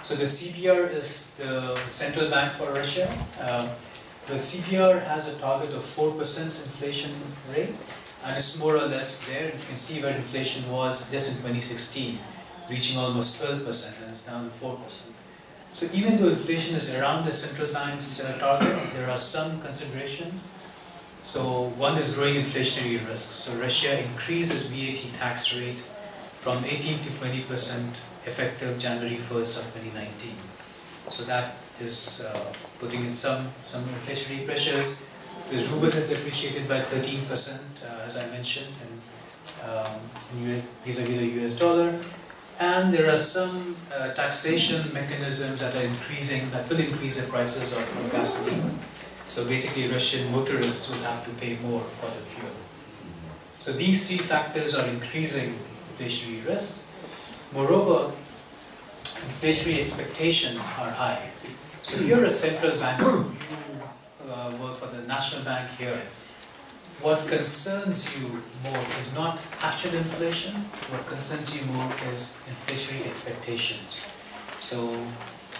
So the CBR is the central bank for Russia. The CBR has a target of 4% inflation rate, and it's more or less there. You can see where inflation was just in 2016, reaching almost 12%, and it's down to 4%. So even though inflation is around the central bank's target, there are some considerations. So one is growing inflationary risk. So Russia increases VAT tax rate from 18 to 20% effective January 1st of 2019. So that is putting in some inflationary pressures. The ruble has depreciated by 13%, as I mentioned, vis-a-vis the US dollar. And there are some taxation mechanisms that will increase the prices of gasoline. So basically Russian motorists will have to pay more for the fuel. So these 3 factors are increasing inflationary risks. Moreover, inflationary expectations are high. So if you're a central bank, you work for the national bank here, what concerns you more is not actual inflation, what concerns you more is inflationary expectations. So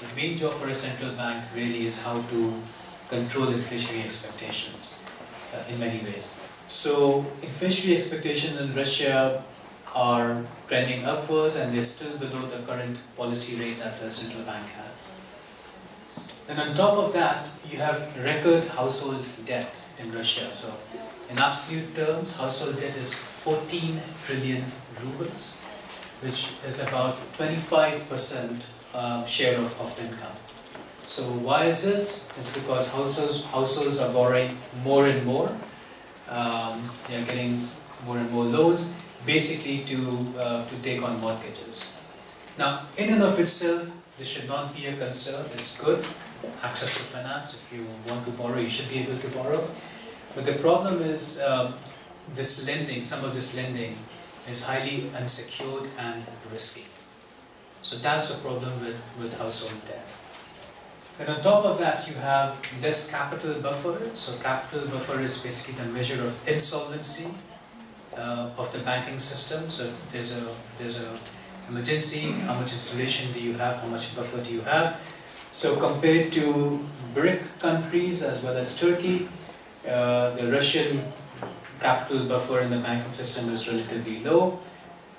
the main job for a central bank really is how to control inflationary expectations in many ways. So inflationary expectations in Russia are trending upwards, and they're still below the current policy rate that the central bank has. And on top of that, you have record household debt in Russia. So in absolute terms, household debt is 14 trillion rubles, which is about 25% share of income. So why is this? It's because households are borrowing more and more. They are getting more and more loans, basically to take on mortgages. Now, in and of itself, this should not be a concern. It's good. Access to finance. If you want to borrow, you should be able to borrow. But the problem is this lending. Some of this lending is highly unsecured and risky. So that's the problem with household debt. And on top of that, you have less capital buffer. So capital buffer is basically the measure of insolvency of the banking system. So there's a emergency. How much insulation do you have? How much buffer do you have? So compared to BRIC countries as well as Turkey, the Russian capital buffer in the banking system is relatively low,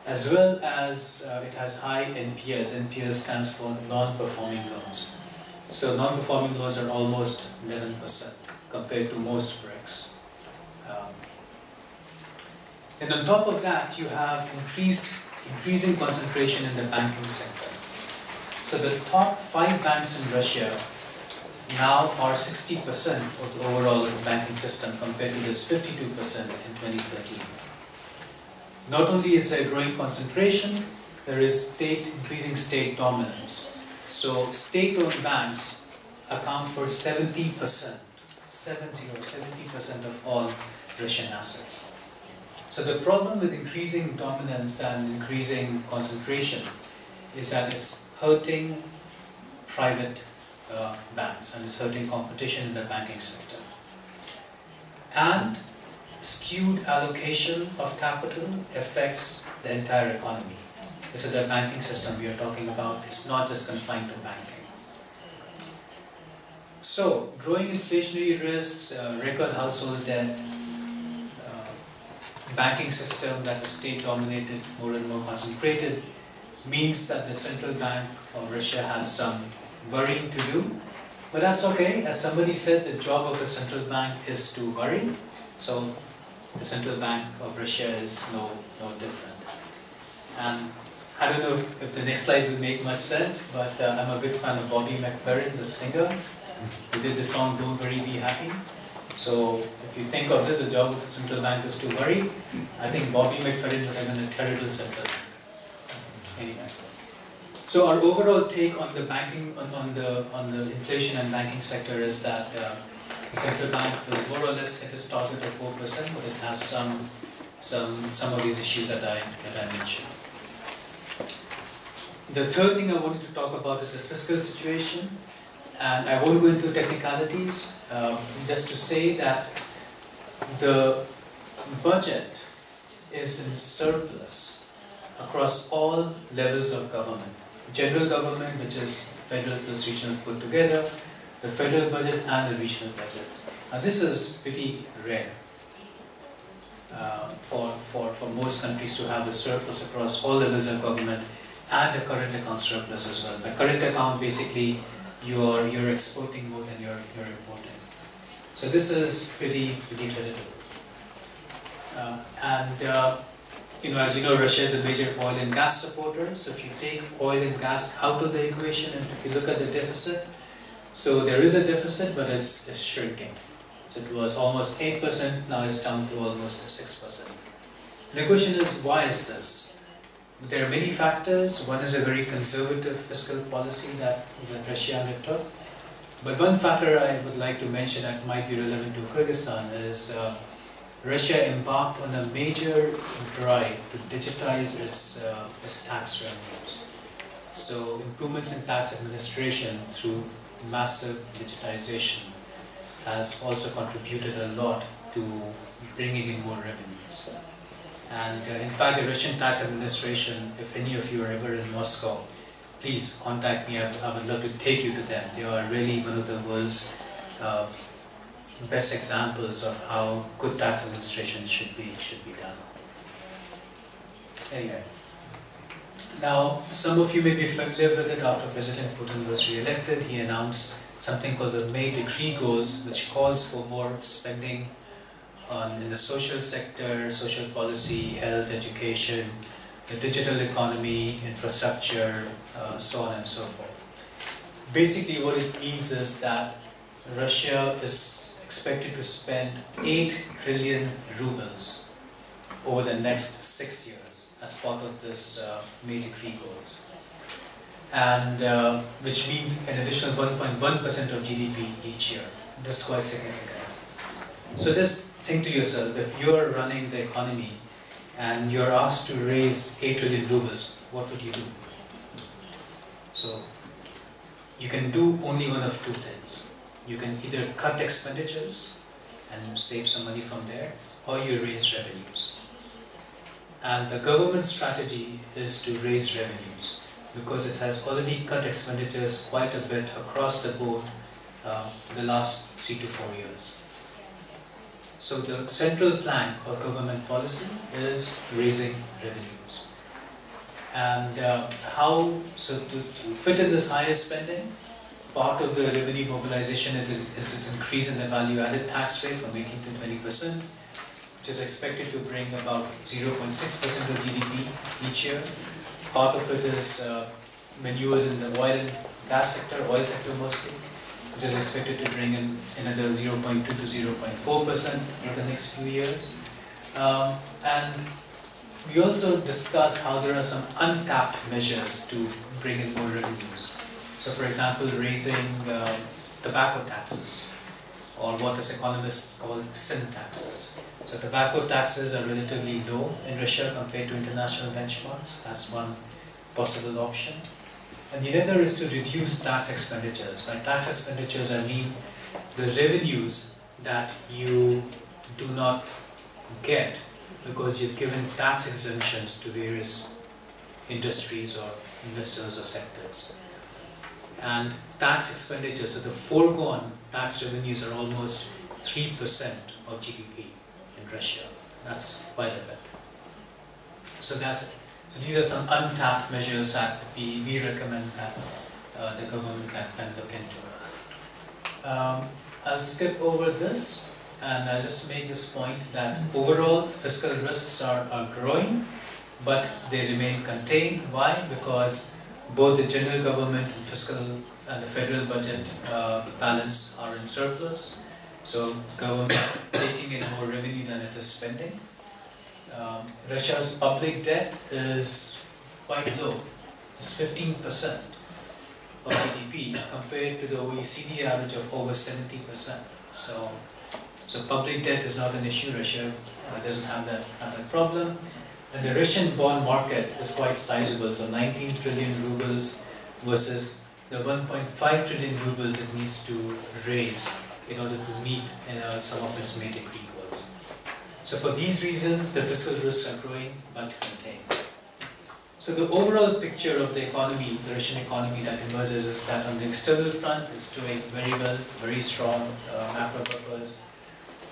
as well as it has high NPLs. NPL stands for non-performing loans. So non-performing loans are almost 11% compared to most BRICS. And on top of that, you have increasing concentration in the banking sector. So the top 5 banks in Russia now are 60% of the overall banking system compared to this 52% in 2013. Not only is there growing concentration, there is increasing state dominance. So state-owned banks account for 70% of all Russian assets. So the problem with increasing dominance and increasing concentration is that it's hurting private banks and it's hurting competition in the banking sector. And skewed allocation of capital affects the entire economy. This is the banking system we are talking about. It's not just confined to banking. So, growing inflationary risks, record household debt, banking system that is state-dominated, more and more concentrated, means that the central bank of Russia has some worrying to do. But that's okay. As somebody said, the job of a central bank is to worry. So, the central bank of Russia is no different. And I don't know if the next slide will make much sense, but I'm a big fan of Bobby McFerrin, the singer, who did the song Don't Worry, Be Happy. So if you think of this, the job of the central bank is to worry, I think Bobby McFerrin would have been a terrible central bank. Anyway. So our overall take on the banking, on the inflation and banking sector is that the central bank will more or less hit its target of 4%, but it has some of these issues that I mentioned. The third thing I wanted to talk about is the fiscal situation, and I won't go into technicalities, just to say that the budget is in surplus across all levels of government. General government, which is federal plus regional put together, the federal budget and the regional budget. Now this is pretty rare for most countries to have the surplus across all levels of government and the current account surplus as well. The current account, basically, you're exporting more than you're importing. So this is pretty creditable. As you know, Russia is a major oil and gas supporter. So if you take oil and gas out of the equation, and if you look at the deficit, so there is a deficit, but it's shrinking. So it was almost 8%, now it's down to almost 6%. The question is, why is this? There are many factors. One is a very conservative fiscal policy that Russia undertook. But one factor I would like to mention that might be relevant to Kyrgyzstan is Russia embarked on a major drive to digitize its tax revenues. So improvements in tax administration through massive digitization has also contributed a lot to bringing in more revenues. And in fact, the Russian tax administration, if any of you are ever in Moscow, please contact me. I would love to take you to them. They are really one of the world's best examples of how good tax administration should be done. Anyway, now some of you may be familiar with it. After President Putin was re-elected, he announced something called the May Decree Goals, which calls for more spending in the social sector, social policy, health, education, the digital economy, infrastructure, so on and so forth. basically what it means is that Russia is expected to spend 8 trillion rubles over the next 6 years as part of this May Decree goals, and which means an additional 1.1% of GDP each year. That's quite significant. So just think to yourself, if you're running the economy and you're asked to raise 8 trillion rubles, what would you do? So you can do only one of two things. You can either cut expenditures and save some money from there, or you raise revenues. And the government strategy is to raise revenues because it has already cut expenditures quite a bit across the board the last 3 to 4 years. So the central plank of government policy is raising revenues. And so to fit in this higher spending, part of the revenue mobilization is this increase in the value-added tax rate from 18 to 20%, which is expected to bring about 0.6% of GDP each year. Part of it is maneuvers in the oil and gas sector, oil sector mostly, which is expected to bring in another 0.2 to 0.4% in the next few years. And we also discuss how there are some untapped measures to bring in more revenues. So for example, raising tobacco taxes, or what as economists call sin taxes. So tobacco taxes are relatively low in Russia compared to international benchmarks. That's one possible option. And the other is to reduce tax expenditures. By tax expenditures, I mean the revenues that you do not get because you've given tax exemptions to various industries or investors or sectors. And tax expenditures, so the foregone tax revenues are almost 3% of GDP in Russia. That's quite a bit. So these are some untapped measures that we recommend that the government can look into. I'll skip over this and I'll just make this point that overall fiscal risks are growing, but they remain contained. Why? Because both the general government and fiscal and the federal budget balance are in surplus. So government is taking in more revenue than it is spending. Russia's public debt is quite low, just 15% of GDP compared to the OECD average of over 70%. So public debt is not an issue. Russia doesn't have that problem. And the Russian bond market is quite sizable, so 19 trillion rubles versus the 1.5 trillion rubles it needs to raise in order to meet some of its May Decree goals. So for these reasons, the fiscal risks are growing but contained. So the overall picture of the economy, the Russian economy that emerges is that on the external front it's doing very well, very strong macro buffers.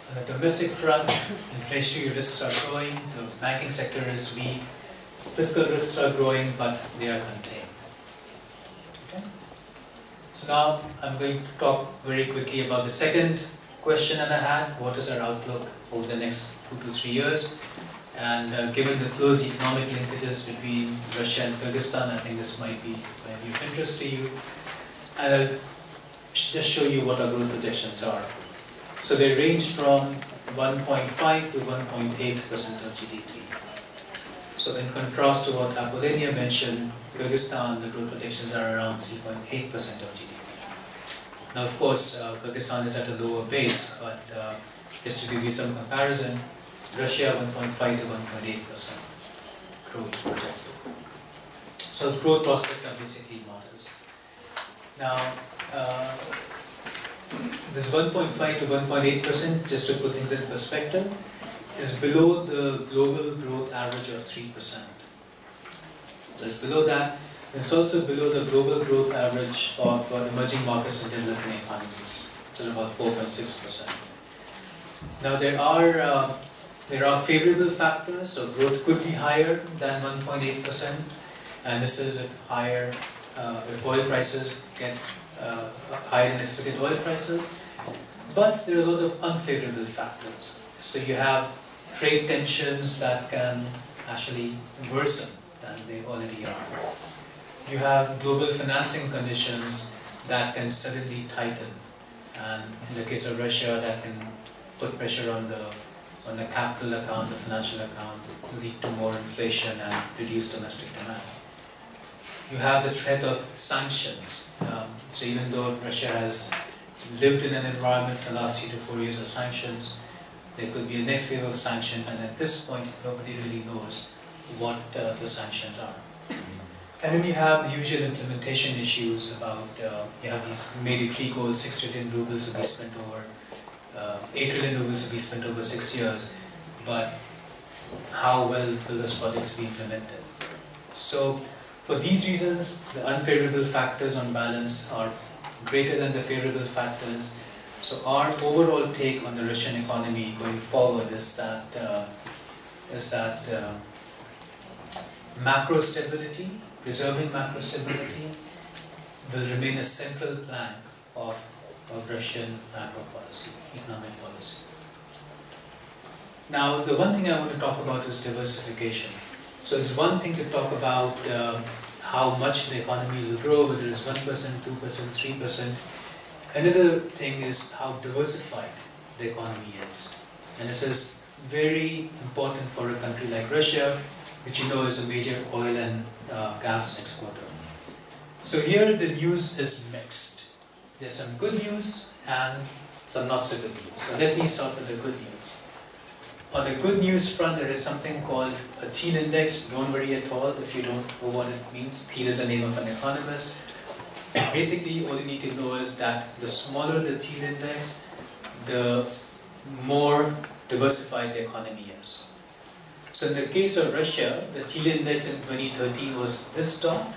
On the domestic front, inflationary risks are growing, the banking sector is weak, fiscal risks are growing, but they are contained. Okay? So now I'm going to talk very quickly about the second question that I had: what is our outlook over the next 2 to 3 years? And given the close economic linkages between Russia and Kyrgyzstan, I think this might be of interest to you. And I'll just show you what our growth projections are. So they range from 1.5 to 1.8% of GDP. So in contrast to what Appolenia mentioned, Kyrgyzstan, the growth projections are around 3.8% of GDP. Now of course, Kyrgyzstan is at a lower base, but just to give you some comparison, Russia 1.5 to 1.8% growth projected. So growth prospects are basically modest. Now, this 1.5 to 1.8%, just to put things in perspective, is below the global growth average of 3%. So it's below that. It's also below the global growth average of emerging markets and developing economies, which is about 4.6%. Now there are favorable factors, so growth could be higher than 1.8%, and this is if oil prices get higher than expected oil prices. But there are a lot of unfavorable factors. So you have trade tensions that can actually worsen than they already are. You have global financing conditions that can suddenly tighten. And in the case of Russia, that can put pressure on the capital account, the financial account, lead to more inflation and reduce domestic demand. You have the threat of sanctions. So even though Russia has lived in an environment for the last 3 to 4 years of sanctions, there could be a next wave of sanctions, and at this point, nobody really knows what the sanctions are. And then you have the usual implementation issues about, you have these May decree goals, 6 trillion rubles will be spent over, 8 trillion rubles will be spent over 6 years, but how well will those projects be implemented? So, for these reasons, the unfavorable factors on balance are greater than the favorable factors. So our overall take on the Russian economy going forward is that macro stability, preserving macro stability, will remain a central plank of Russian macro policy, economic policy. Now, the one thing I want to talk about is diversification. So it's one thing to talk about how much the economy will grow, whether it's 1%, 2%, 3%. Another thing is how diversified the economy is. And this is very important for a country like Russia, which you know is a major oil and gas exporter. So here the news is mixed. There's some good news and some not so good news. So let me start with the good news. On the good news front, there is something called a Thiel index. Don't worry at all if you don't know what it means. Thiel is the name of an economist. Basically, all you need to know is that the smaller the Thiel index, the more diversified the economy is. So in the case of Russia, the Thiel index in 2013 was this dot,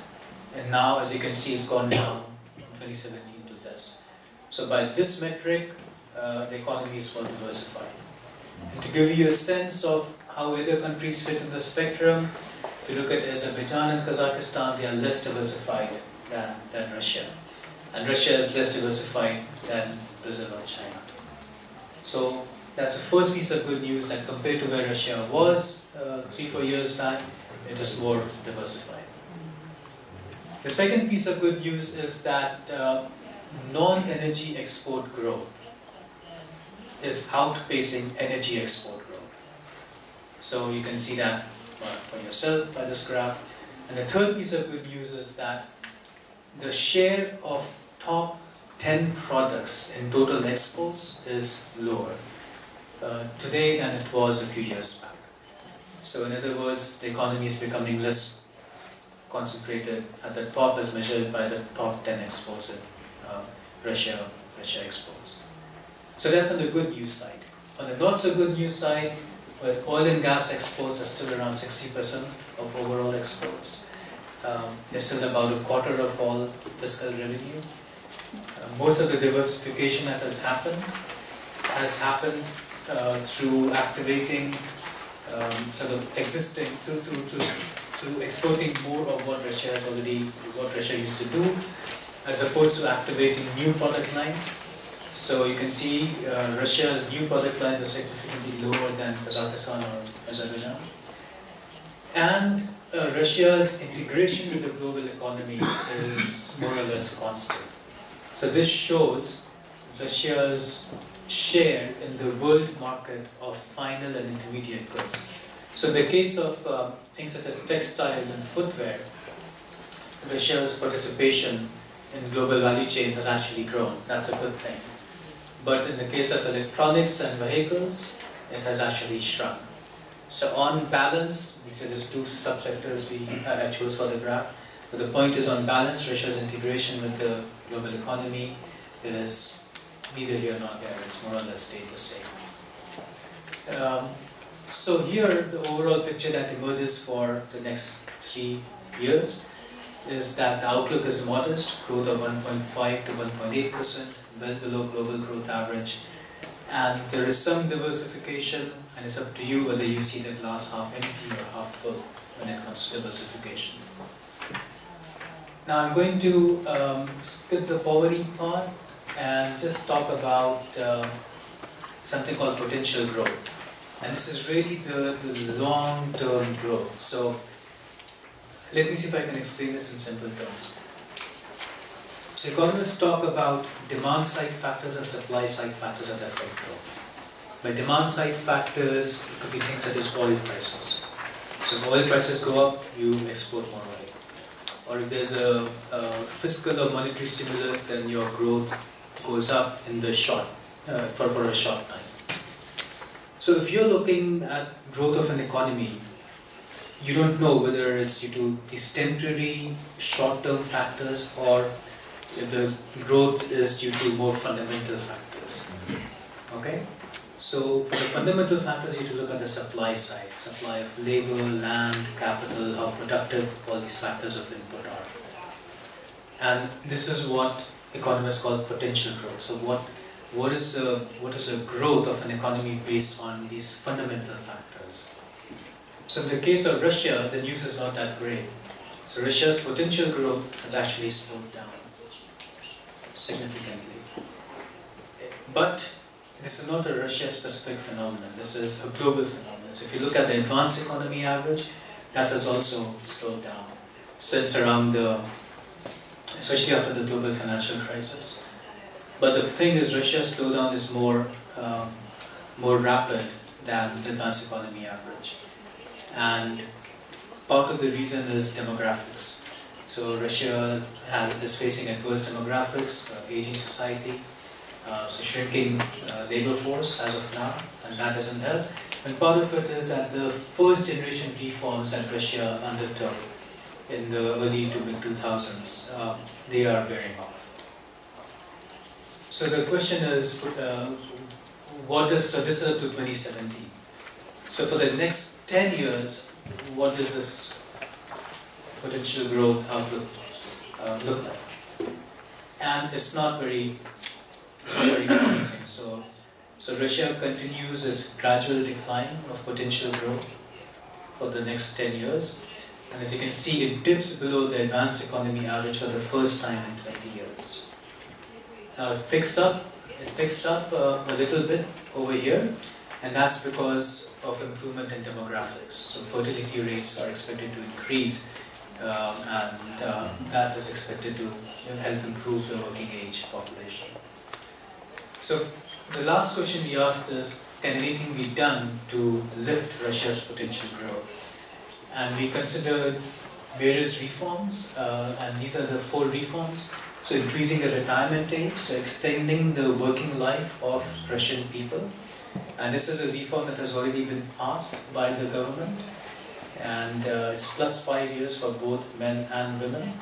and now, as you can see, it's gone down from 2017 to this. So by this metric, the economy is well diversified. And to give you a sense of how other countries fit in the spectrum, if you look at Azerbaijan and Kazakhstan, they are less diversified than Russia. And Russia is less diversified than Brazil or China. So that's the first piece of good news, that compared to where Russia was 3-4 years back, it is more diversified. The second piece of good news is that non-energy export growth is outpacing energy export growth. So you can see that for yourself by this graph. And the third piece of good news is that the share of top 10 products in total exports is lower today than it was a few years back. So in other words, the economy is becoming less concentrated at the top as measured by the top 10 exports that Russia exports. So that's on the good news side. On the not so good news side, where oil and gas exports are still around 60% of overall exports. They're still about a quarter of all fiscal revenue. Most of the diversification that has happened through activating sort of existing, through exporting more of what Russia used to do, as opposed to activating new product lines. So you can see Russia's new product lines are significantly lower than Kazakhstan or Azerbaijan. And Russia's integration with the global economy is more or less constant. So this shows Russia's share in the world market of final and intermediate goods. So in the case of things such as textiles and footwear, Russia's participation in global value chains has actually grown. That's a good thing. But in the case of electronics and vehicles, it has actually shrunk. So on balance, these are just two subsectors I chose for the graph. But the point is, on balance, Russia's integration with the global economy is neither here nor there. It's more or less stayed the same. So here, the overall picture that emerges for the next 3 years is that the outlook is modest, growth of 1.5 to 1.8%, well below global growth average. And there is some diversification, and it's up to you whether you see the glass half empty or half full when it comes to diversification. Now I'm going to skip the poverty part and just talk about something called potential growth. And this is really the long-term growth. So let me see if I can explain this in simple terms. So economists talk about demand side factors and supply side factors that affect growth. By demand side factors, it could be things such as oil prices. So if oil prices go up, you export more oil. Or if there's a fiscal or monetary stimulus, then your growth goes up in the short, for a short time. So if you're looking at growth of an economy, you don't know whether it's due to these temporary short-term factors or if the growth is due to more fundamental factors. Okay? So for the fundamental factors, you have to look at the supply side, supply of labor, land, capital, how productive all these factors of input are. And this is what economists call potential growth. So what is the growth of an economy based on these fundamental factors? So in the case of Russia, the news is not that great. So Russia's potential growth has actually slowed down significantly. But this is not a Russia-specific phenomenon. This is a global phenomenon. So if you look at the advanced economy average, that has also slowed down since around especially after the global financial crisis. But the thing is, Russia's slowdown is more rapid than the advanced economy average. And part of the reason is demographics. So Russia is facing adverse demographics, aging society, so shrinking labor force as of now, and that doesn't help. And part of it is that the first generation reforms that Russia undertook in the early to mid 2000s, they are wearing off. So the question is, so this is up to 2017. So for the next 10 years, what does this potential growth outlook look like? And it's not very promising. So Russia continues its gradual decline of potential growth for the next 10 years. And as you can see, it dips below the advanced economy average for the first time in 20 years. Now it picks up a little bit over here, and that's because of improvement in demographics. So fertility rates are expected to increase, and that is expected to help improve the working age population. So the last question we asked is, can anything be done to lift Russia's potential growth? And we considered various reforms, and these are the 4 reforms. So increasing the retirement age, so extending the working life of Russian people. And this is a reform that has already been passed by the government. And it's plus 5 years for both men and women.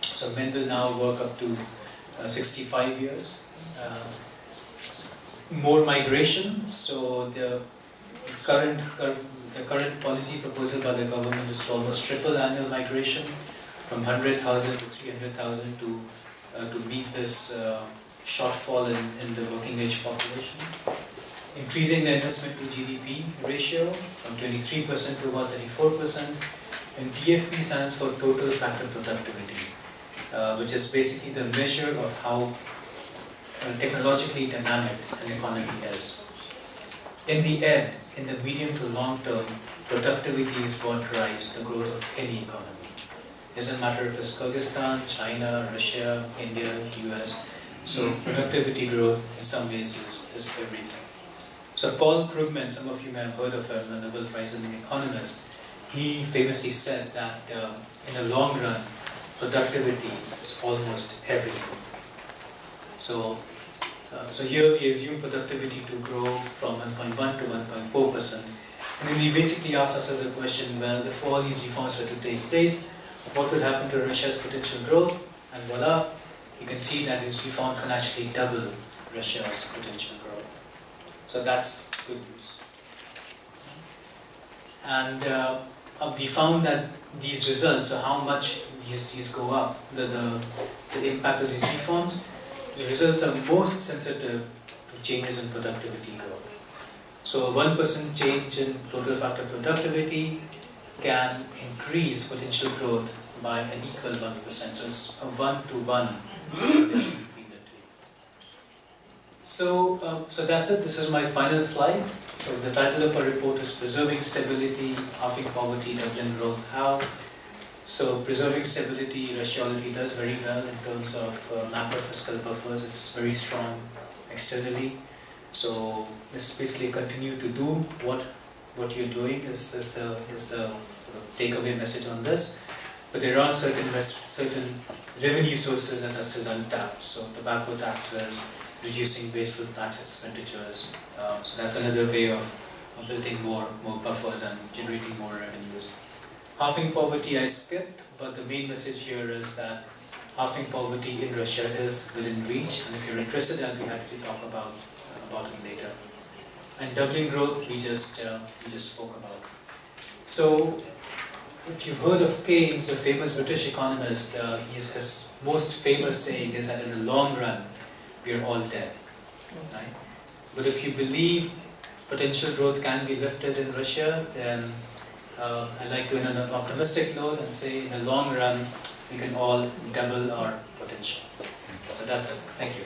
So men will now work up to 65 years. More migration, so the current policy proposal by the government is to almost triple annual migration from 100,000 to 300,000 to meet this shortfall in the working age population. Increasing the investment to GDP ratio from 23% to about 34%, and TFP stands for total factor productivity, which is basically the measure of how technologically dynamic an economy is. In the end, in the medium to long term, productivity is what drives the growth of any economy. It doesn't matter if it's Kyrgyzstan, China, Russia, India, US. So productivity growth in some ways is everything. So Paul Krugman, some of you may have heard of him, a Nobel Prize-winning economist, he famously said that in the long run, productivity is almost everything. So here we assume productivity to grow from 1.1 to 1.4%. And then we basically ask ourselves the question, well, if all these reforms were to take place, what will happen to Russia's potential growth? And voila, you can see that these reforms can actually double Russia's potential growth. So that's good news. And we found that these results, so how much these go up, the impact of these reforms, the results are most sensitive to changes in productivity growth. So a 1% change in total factor productivity can increase potential growth by an equal 1%. So it's a 1-to-1 relation between the two. So that's it. This is my final slide. So the title of our report is Preserving Stability, Halving Poverty, Doubling Growth. How? So preserving stability, Russia already does very well in terms of macro fiscal buffers. It's very strong externally. So this basically continue to do what you're doing is the sort of takeaway message on this. But there are certain revenue sources that are still untapped. So tobacco taxes, reducing wasteful tax expenditures. So that's another way of building more buffers and generating more revenues. Halving poverty I skipped, but the main message here is that halving poverty in Russia is within reach, and if you're interested, I'll be happy to talk about it later. And doubling growth, we just spoke about. So, if you've heard of Keynes, a famous British economist, his most famous saying is that in the long run, we're all dead, right? But if you believe potential growth can be lifted in Russia, then I'd like to end on an optimistic note and say in the long run, we can all double our potential. So that's it. Thank you.